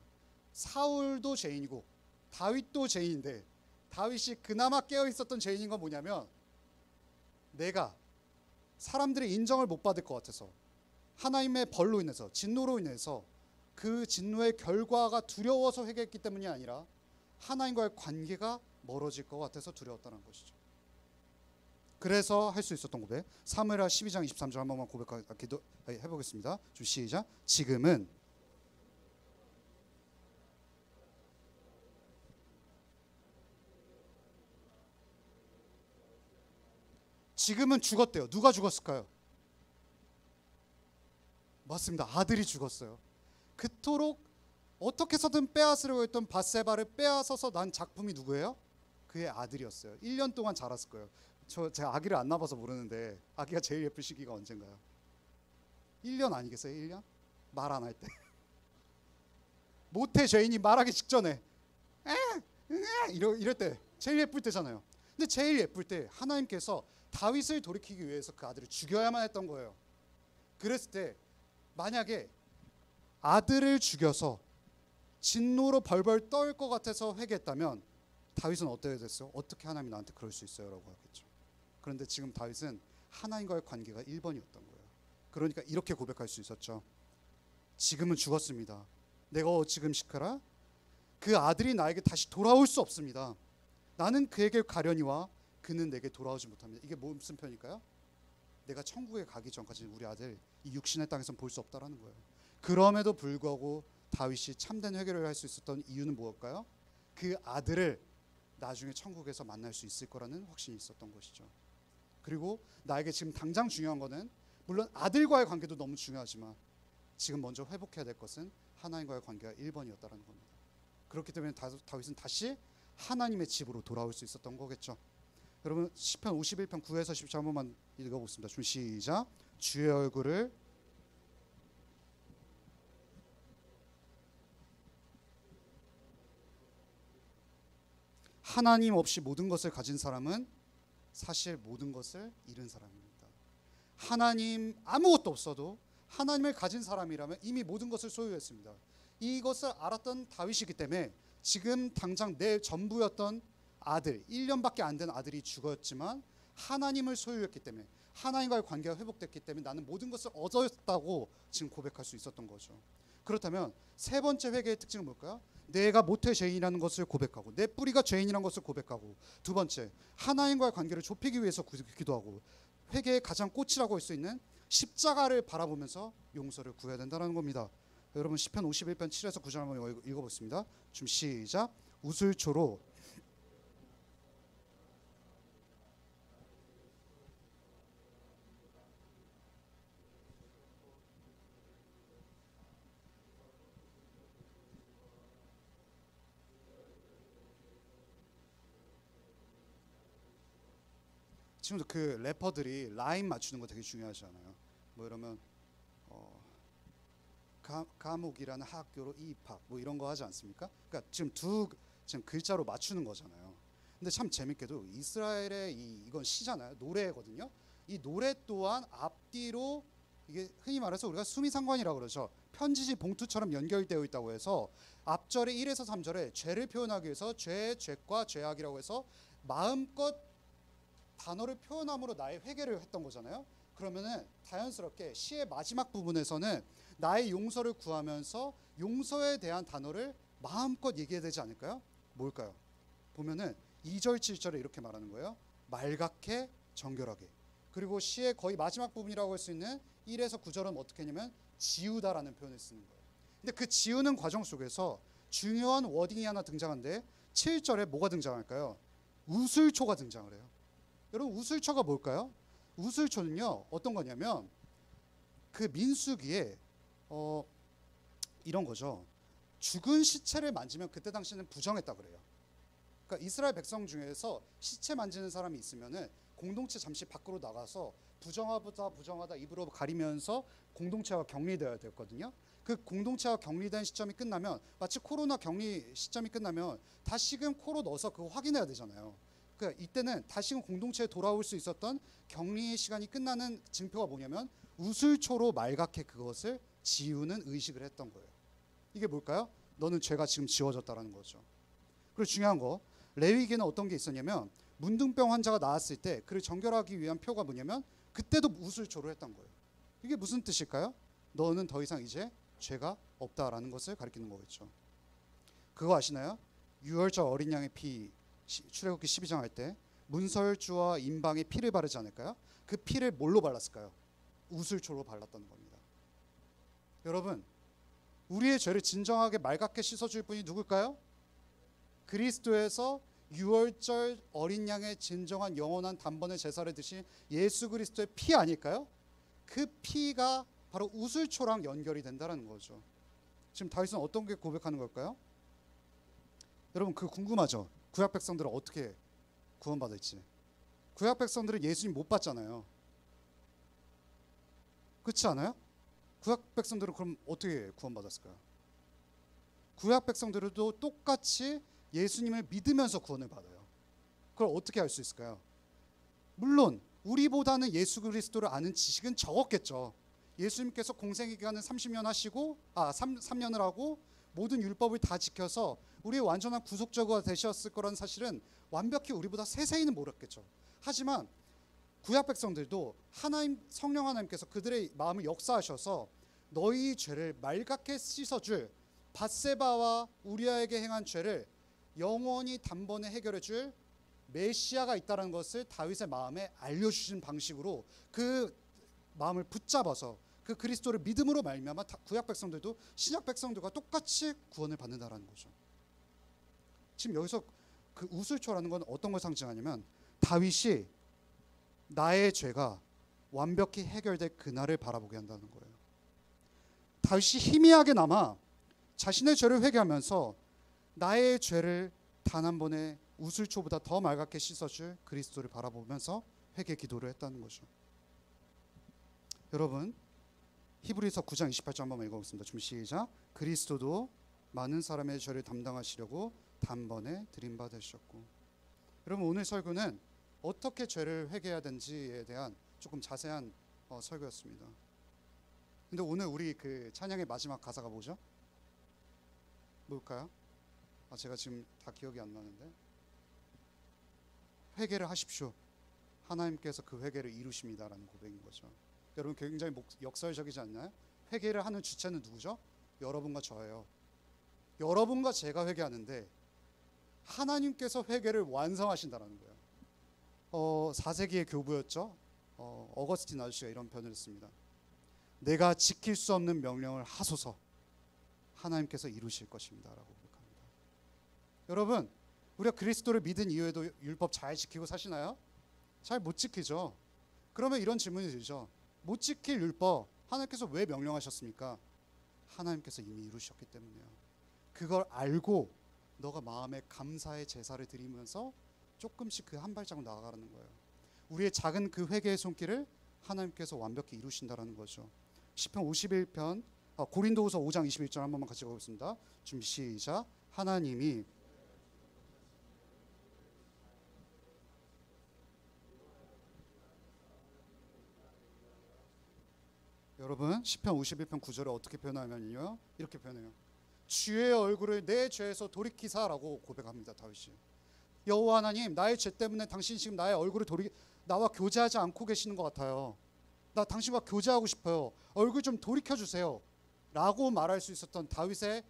사울도 죄인이고 다윗도 죄인인데, 다윗이 그나마 깨어 있었던 죄인인 건 뭐냐면, 내가 사람들의 인정을 못 받을 것 같아서, 하나님의 벌로 인해서, 진노로 인해서 그 진노의 결과가 두려워서 회개했기 때문이 아니라 하나님과의 관계가 멀어질 것 같아서 두려웠다는 것이죠. 그래서 할 수 있었던 고백, 사무엘하 12장 23절 한 번만 해보겠습니다. 좀 시작. 지금은 죽었대요. 누가 죽었을까요? 맞습니다. 아들이 죽었어요. 그토록 어떻게 해서든 빼앗으려고 했던 밧세바를 빼앗아서 난 작품이 누구예요? 그의 아들이었어요. 1년 동안 자랐을 거예요. 제가 아기를 안 낳아봐서 모르는데 아기가 제일 예쁠 시기가 언젠가요? 1년 아니겠어요? 1년? 말 안 할 때. 모태 죄인이 말하기 직전에 이럴 때 제일 예쁠 때잖아요. 근데 제일 예쁠 때 하나님께서 다윗을 돌이키기 위해서 그 아들을 죽여야만 했던 거예요. 그랬을 때 만약에 아들을 죽여서 진노로 벌벌 떨 것 같아서 회개했다면 다윗은 어떻게 됐어요? 어떻게 하나님이 나한테 그럴 수 있어요? 라고 하겠죠. 그런데 지금 다윗은 하나님과의 관계가 1번이었던 거예요. 그러니까 이렇게 고백할 수 있었죠. 지금은 죽었습니다. 내가 지금 시카라? 그 아들이 나에게 다시 돌아올 수 없습니다. 나는 그에게 가려니와 그는 내게 돌아오지 못합니다. 이게 무슨 편일까요? 내가 천국에 가기 전까지 우리 아들 이 육신의 땅에서 볼 수 없다라는 거예요. 그럼에도 불구하고 다윗이 참된 회개를 할 수 있었던 이유는 무엇일까요? 그 아들을 나중에 천국에서 만날 수 있을 거라는 확신이 있었던 것이죠. 그리고 나에게 지금 당장 중요한 거는, 물론 아들과의 관계도 너무 중요하지만 지금 먼저 회복해야 될 것은 하나님과의 관계가 1번이었다는 겁니다. 그렇기 때문에 다윗은 다시 하나님의 집으로 돌아올 수 있었던 거겠죠. 여러분 시편 51편 9에서 10절 한 번만 읽어보겠습니다. 좀 시작. 주의 얼굴을 하나님 없이 모든 것을 가진 사람은 사실 모든 것을 잃은 사람입니다. 하나님 아무것도 없어도 하나님을 가진 사람이라면 이미 모든 것을 소유했습니다. 이것을 알았던 다윗이기 때문에 지금 당장 내 전부였던 아들, 1년밖에 안 된 아들이 죽었지만 하나님을 소유했기 때문에, 하나님과의 관계가 회복됐기 때문에 나는 모든 것을 얻었다고 지금 고백할 수 있었던 거죠. 그렇다면 세 번째 회개의 특징은 뭘까요? 내가 모태 죄인이라는 것을 고백하고, 내 뿌리가 죄인이라는 것을 고백하고, 두 번째 하나님과의 관계를 좁히기 위해서 기도하고, 회개의 가장 꽃이라고 할 수 있는 십자가를 바라보면서 용서를 구해야 된다는 겁니다. 여러분 시편 51편 7에서 9절 한번 읽어보겠습니다. 좀 시작. 우슬초로 지금도 그 래퍼들이 라임 맞추는 거 되게 중요하잖아요. 뭐 이러면 감옥이라는 학교로 입학 뭐 이런 거 하지 않습니까? 그러니까 지금 글자로 맞추는 거잖아요. 근데 참 재밌게도 이스라엘의 이건 시잖아요. 노래거든요. 이 노래 또한 앞뒤로 이게 흔히 말해서 우리가 수미상관이라고 그러죠. 편지지 봉투처럼 연결되어 있다고 해서 앞절에 1에서 3절에 죄를 표현하기 위해서 죄과 죄악이라고 해서 마음껏 단어를 표현함으로 나의 회개를 했던 거잖아요. 그러면은 자연스럽게 시의 마지막 부분에서는 나의 용서를 구하면서 용서에 대한 단어를 마음껏 얘기해야 되지 않을까요? 뭘까요? 보면은 2절 7절에 이렇게 말하는 거예요. 말갛게 정결하게. 그리고 시의 거의 마지막 부분이라고 할 수 있는 1에서 9절은 어떻게 했냐면 지우다라는 표현을 쓰는 거예요. 근데 그 지우는 과정 속에서 중요한 워딩이 하나 등장하는데 7절에 뭐가 등장할까요? 우슬초가 등장을 해요. 여러분 우슬초가 뭘까요? 우슬초는요 어떤 거냐면 그 민수기에 이런 거죠. 죽은 시체를 만지면 그때 당시에는 부정했다 그래요. 그러니까 이스라엘 백성 중에서 시체 만지는 사람이 있으면은 공동체 잠시 밖으로 나가서 부정하다 입으로 가리면서 공동체와 격리되어야 됐거든요. 그 공동체와 격리된 시점이 끝나면 마치 코로나 격리 시점이 끝나면 다시금 코로 넣어서 그거 확인해야 되잖아요. 이때는 다시금 공동체에 돌아올 수 있었던 격리의 시간이 끝나는 징표가 뭐냐면 우슬초로 말갛게 그것을 지우는 의식을 했던 거예요. 이게 뭘까요? 너는 죄가 지금 지워졌다라는 거죠. 그리고 중요한 거, 레위기에는 어떤 게 있었냐면 문둥병 환자가 나왔을 때 그를 정결하기 위한 표가 뭐냐면 그때도 우슬초로 했던 거예요. 이게 무슨 뜻일까요? 너는 더 이상 이제 죄가 없다라는 것을 가리키는 거겠죠. 그거 아시나요? 유월절 어린 양의 피, 출애굽기 12장 할 때 문설주와 인방에 피를 바르지 않을까요? 그 피를 뭘로 발랐을까요? 우슬초로 발랐다는 겁니다. 여러분, 우리의 죄를 진정하게 말갛게 씻어줄 분이 누굴까요? 그리스도에서 유월절 어린 양의 진정한 영원한 단번에 제사를 드신 예수 그리스도의 피 아닐까요? 그 피가 바로 우슬초랑 연결이 된다는 거죠. 지금 다윗은 어떤 게 고백하는 걸까요? 여러분, 그 궁금하죠? 구약 백성들은 어떻게 구원받을지. 구약 백성들은 예수님 못 봤잖아요. 그렇지 않아요? 구약 백성들은 그럼 어떻게 구원받았을까요? 구약 백성들도 똑같이 예수님을 믿으면서 구원을 받아요. 그걸 어떻게 알 수 있을까요? 물론 우리보다는 예수 그리스도를 아는 지식은 적었겠죠. 예수님께서 공생의 기간은 30년 하시고 3년을 하고 모든 율법을 다 지켜서 우리의 완전한 구속자가 되셨을 거라는 사실은 완벽히 우리보다 세세히는 모르겠죠. 하지만 구약 백성들도 하나님, 성령 하나님께서 그들의 마음을 역사하셔서 너희 죄를 말갛게 씻어줄 밧세바와 우리아에게 행한 죄를 영원히 단번에 해결해 줄 메시아가 있다는 것을 다윗의 마음에 알려주신 방식으로 그 마음을 붙잡아서 그 그리스도를 믿음으로 말미암아 구약 백성들도 신약 백성들과 똑같이 구원을 받는다라는 거죠. 지금 여기서 그 우슬초라는 건 어떤 걸 상징하냐면 다윗이 나의 죄가 완벽히 해결될 그날을 바라보게 한다는 거예요. 다윗이 희미하게나마 자신의 죄를 회개하면서 나의 죄를 단 한 번에 우슬초보다 더 말갛게 씻어줄 그리스도를 바라보면서 회개 기도를 했다는 거죠. 여러분, 히브리서 9장 28절 한번 읽어보겠습니다. 준비 시작. 그리스도도 많은 사람의 죄를 담당하시려고 단번에 들임받으셨고. 여러분, 오늘 설교는 어떻게 죄를 회개해야 되는지에 대한 조금 자세한 설교였습니다. 근데 오늘 우리 그 찬양의 마지막 가사가 뭐죠? 뭘까요? 제가 지금 다 기억이 안 나는데. 회개를 하십시오. 하나님께서 그 회개를 이루십니다라는 고백인 거죠. 여러분, 굉장히 역설적이지 않나요? 회개를 하는 주체는 누구죠? 여러분과 저예요. 여러분과 제가 회개하는데 하나님께서 회개를 완성하신다는 거예요. 4세기의 교부였죠. 어거스틴 아저씨가 이런 표현을 했습니다. 내가 지킬 수 없는 명령을 하소서 하나님께서 이루실 것입니다 라고 고백합니다. 여러분, 우리가 그리스도를 믿은 이후에도 율법 잘 지키고 사시나요? 잘 못 지키죠. 그러면 이런 질문이 들죠. 못 지킬 율법 하나님께서 왜 명령하셨습니까? 하나님께서 이미 이루셨기 때문이에요. 그걸 알고 너가 마음에 감사의 제사를 드리면서 조금씩 그 한 발자국 나아가라는 거예요. 우리의 작은 그 회개의 손길을 하나님께서 완벽히 이루신다라는 거죠. 시편 51편 고린도후서 5장 21절 한 번만 같이 읽어보겠습니다. 준비 시작. 하나님이 여러분, 시편 51편 9절을 어떻게 표현하면요? 이렇게 표현해요. 주의 얼굴을 내 죄에서 돌이키사라고 고백합니다. 다윗이. 여호와 하나님, 나의 죄 때문에 당신이 지금 나의 얼굴을 나와 교제하지 않고 계시는 것 같아요. 나 당신과 교제하고 싶어요. 얼굴 좀 돌이켜 주세요 라고 말할 수 있었던 다윗의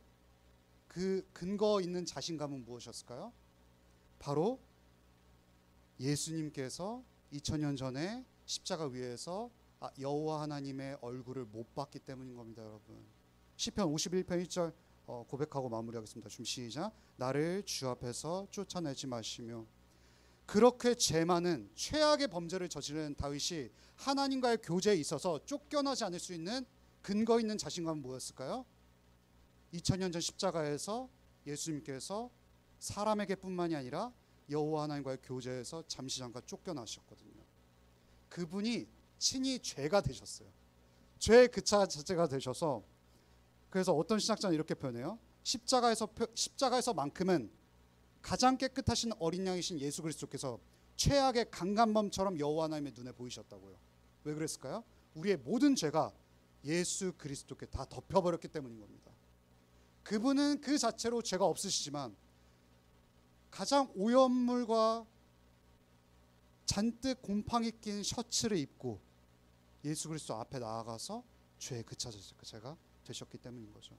그 근거 있는 자신감은 무엇이었을까요? 바로 예수님께서 2000년 전에 십자가 위에서 여호와 하나님의 얼굴을 못 봤기 때문인 겁니다. 여러분, 시편 51편 1절 고백하고 마무리하겠습니다. 준비 시작. 나를 주 앞에서 쫓아내지 마시며. 그렇게 죄 많은 최악의 범죄를 저지른 다윗이 하나님과의 교제에 있어서 쫓겨나지 않을 수 있는 근거 있는 자신감은 뭐였을까요? 2000년 전 십자가에서 예수님께서 사람에게 뿐만이 아니라 여호와 하나님과의 교제에서 잠시 잠깐 쫓겨나셨거든요. 그분이 친히 죄가 되셨어요. 죄의 그 자체가 되셔서, 그래서 어떤 신학자는 이렇게 표현해요. 십자가에서만큼은 가장 깨끗하신 어린 양이신 예수 그리스도께서 최악의 강간범처럼 여호와 하나님의 눈에 보이셨다고요. 왜 그랬을까요? 우리의 모든 죄가 예수 그리스도께 다 덮여버렸기 때문인 겁니다. 그분은 그 자체로 죄가 없으시지만 가장 오염물과 잔뜩 곰팡이 낀 셔츠를 입고 예수 그리스도 앞에 나아가서 죄의 그 자체가 되셨기 때문인 거죠.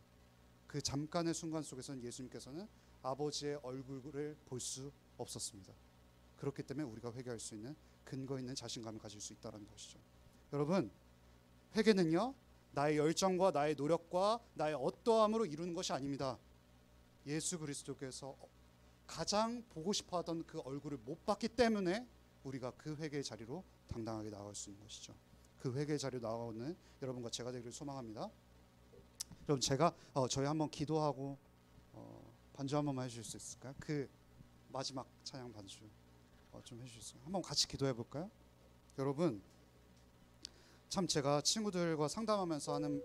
그 잠깐의 순간 속에서는 예수님께서는 아버지의 얼굴을 볼 수 없었습니다. 그렇기 때문에 우리가 회개할 수 있는 근거 있는 자신감을 가질 수 있다는 것이죠. 여러분, 회개는요 나의 열정과 나의 노력과 나의 어떠함으로 이루는 것이 아닙니다. 예수 그리스도께서 가장 보고 싶어하던 그 얼굴을 못 봤기 때문에 우리가 그 회개의 자리로 당당하게 나아갈 수 있는 것이죠. 그 회개의 자리로 나아오는 여러분과 제가 되기를 소망합니다. 여러분, 제가 저희 한번 기도하고 반주 한 번만 해주실 수 있을까요? 그 마지막 찬양 반주 좀 해주실 수 있어요? 한번 같이 기도해 볼까요? 여러분, 참 제가 친구들과 상담하면서 하는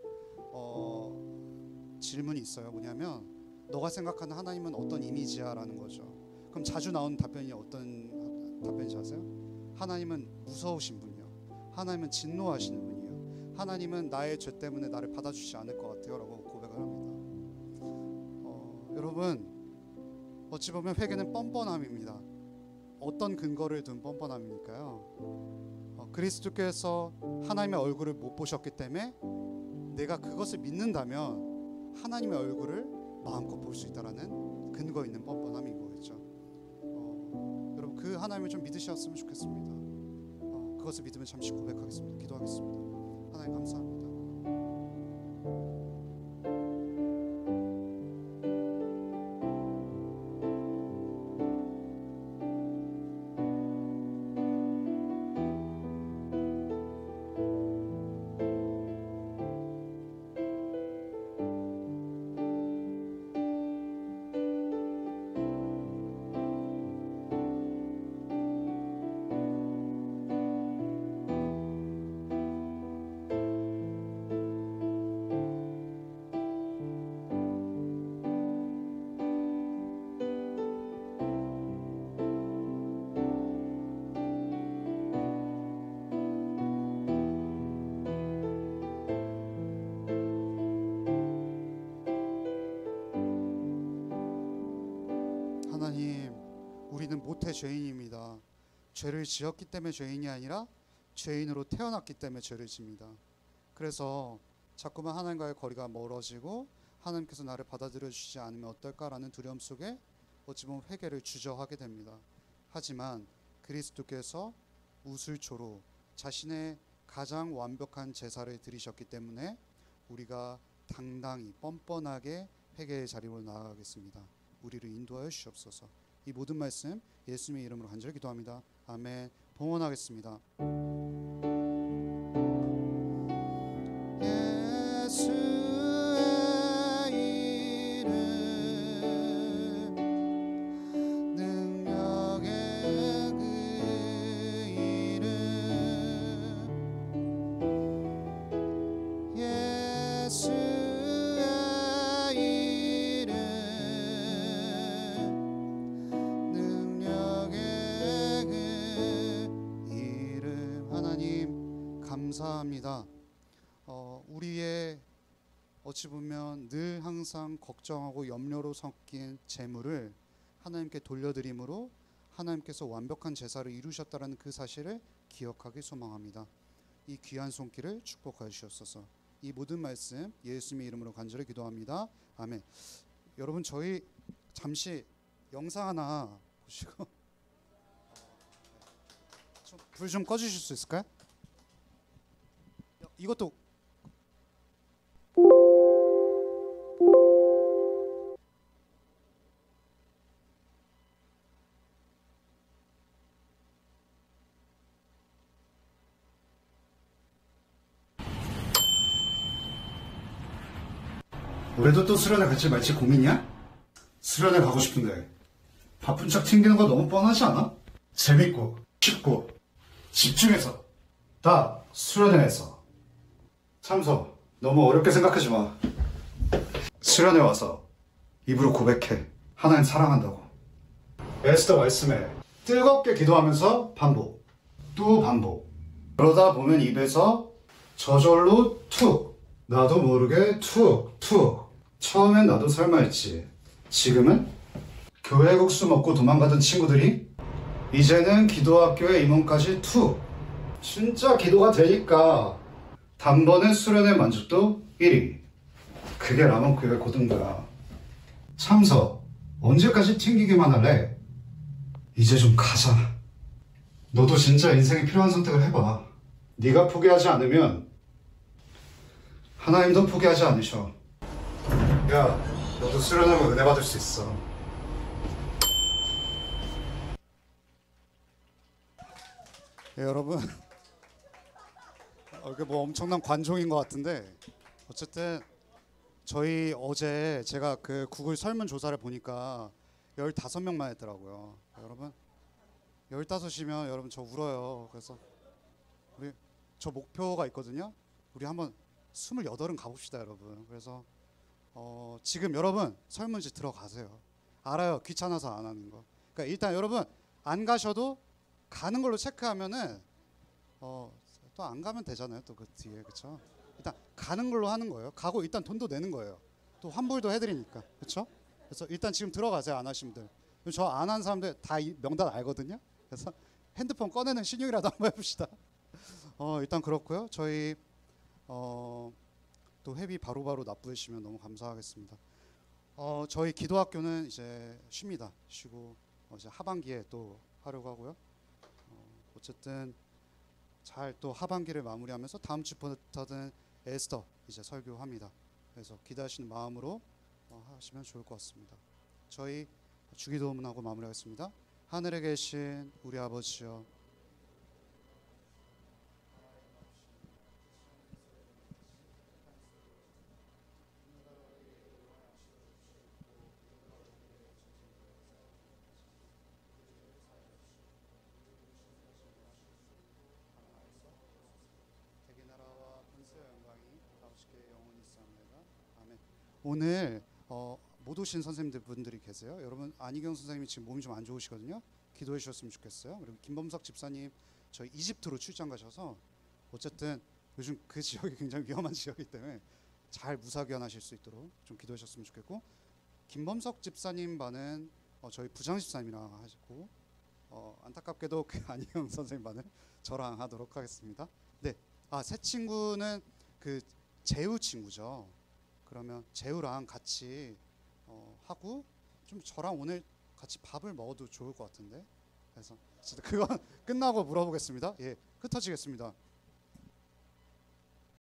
질문이 있어요. 뭐냐면 너가 생각하는 하나님은 어떤 이미지야? 라는 거죠. 그럼 자주 나오는 답변이 어떤 답변인지 아세요? 하나님은 무서우신 분이요, 하나님은 진노하시는 분이요, 하나님은 나의 죄 때문에 나를 받아주지 않을 것 같아요 라고 고백을 합니다. 여러분, 어찌 보면 회개는 뻔뻔함입니다. 어떤 근거를 둔 뻔뻔함이니까요. 그리스도께서 하나님의 얼굴을 못 보셨기 때문에 내가 그것을 믿는다면 하나님의 얼굴을 마음껏 볼 수 있다라는 근거 있는 뻔뻔함인 거겠죠. 여러분, 그 하나님을 좀 믿으셨으면 좋겠습니다. 그것을 믿으면 잠시 고백하겠습니다. 기도하겠습니다. 하나님 감사합니다. 하나님, 우리는 모태 죄인입니다. 죄를 지었기 때문에 죄인이 아니라 죄인으로 태어났기 때문에 죄를 집니다. 그래서 자꾸만 하나님과의 거리가 멀어지고 하나님께서 나를 받아들여 주시지 않으면 어떨까라는 두려움 속에 어찌 보면 회개를 주저하게 됩니다. 하지만 그리스도께서 우슬초로 자신의 가장 완벽한 제사를 드리셨기 때문에 우리가 당당히 뻔뻔하게 회개의 자리로 나아가겠습니다. 우리를 인도하여 주시옵소서. 이 모든 말씀 예수님의 이름으로 간절히 기도합니다. 아멘. 봉헌하겠습니다. 감사합니다. 우리의 어찌 보면 늘 항상 걱정하고 염려로 섞인 재물을 하나님께 돌려드림으로 하나님께서 완벽한 제사를 이루셨다는 그 사실을 기억하기 소망합니다. 이 귀한 손길을 축복하여 주시옵소서. 이 모든 말씀 예수님의 이름으로 간절히 기도합니다. 아멘. 여러분, 저희 잠시 영상 하나 보시고 불 좀 꺼주실 수 있을까요? 이것도 올해도 또 수련회 같이 말지 고민이야? 수련회 가고 싶은데 바쁜 척 튕기는 거 너무 뻔하지 않아? 재밌고 쉽고 집중해서 다 수련회에서. 참서, 너무 어렵게 생각하지 마. 수련회 와서 입으로 고백해. 하나님 사랑한다고. 에스더 말씀에 뜨겁게 기도하면서 반복, 또 반복. 그러다 보면 입에서 저절로 툭, 나도 모르게 툭, 툭. 처음엔 나도 설마 했지. 지금은 교회 국수 먹고 도망가던 친구들이 이제는 기도학교에 임원까지 툭. 진짜 기도가 되니까 단번에 수련회 만족도 1위. 그게 라몬교회 고등부야. 참서, 언제까지 튕기기만 할래? 이제 좀 가자. 너도 진짜 인생에 필요한 선택을 해봐. 네가 포기하지 않으면 하나님도 포기하지 않으셔. 야, 너도 수련하면 은혜 받을 수 있어. 예, 여러분, 이게 뭐 엄청난 관종인 것 같은데 어쨌든 저희 어제 제가 그 구글 설문 조사를 보니까 15명만 했더라고요. 여러분 15이면 여러분 저 울어요. 그래서 우리 저 목표가 있거든요. 우리 한번 28은 가봅시다 여러분. 그래서 지금 여러분 설문지 들어가세요. 알아요. 귀찮아서 안 하는 거. 그러니까 일단 여러분 안 가셔도 가는 걸로 체크하면은 또 안 가면 되잖아요. 또 그 뒤에 그렇죠. 일단 가는 걸로 하는 거예요. 가고 일단 돈도 내는 거예요. 또 환불도 해드리니까 그렇죠. 그래서 일단 지금 들어가세요. 안 하신 분들. 저 안 한 사람들 다 이 명단 알거든요. 그래서 핸드폰 꺼내는 신용이라도 한번 해봅시다. 일단 그렇고요. 저희 또 회비 바로바로 납부해주시면 너무 감사하겠습니다. 저희 기도학교는 이제 쉽니다. 쉬고 이제 하반기에 또 하려고 하고요. 어쨌든 잘 또 하반기를 마무리하면서 다음 주부터는 에스더 이제 설교합니다. 그래서 기대하시는 마음으로 하시면 좋을 것 같습니다. 저희 주기도문하고 마무리하겠습니다. 하늘에 계신 우리 아버지여, 대개나라와 권세와 영광이 아버지께 영원히 있사옵나이다. 아멘. 오늘 못 오신 선생님들 분들이 계세요. 여러분 안희경 선생님이 지금 몸이 좀 안 좋으시거든요. 기도해 주셨으면 좋겠어요. 그리고 김범석 집사님 저희 이집트로 출장 가셔서 어쨌든 요즘 그 지역이 굉장히 위험한 지역이기 때문에 잘 무사귀환하실 수 있도록 좀 기도해 주셨으면 좋겠고, 김범석 집사님 반은 저희 부장 집사님이랑 하시고 안타깝게도 그 안희경 선생님 반은 저랑 하도록 하겠습니다. 네, 새 친구는 그 재우 친구죠. 그러면 재우랑 같이 하고 좀 저랑 오늘 같이 밥을 먹어도 좋을 것 같은데. 그래서 그건 끝나고 물어보겠습니다. 예, 흩어지겠습니다.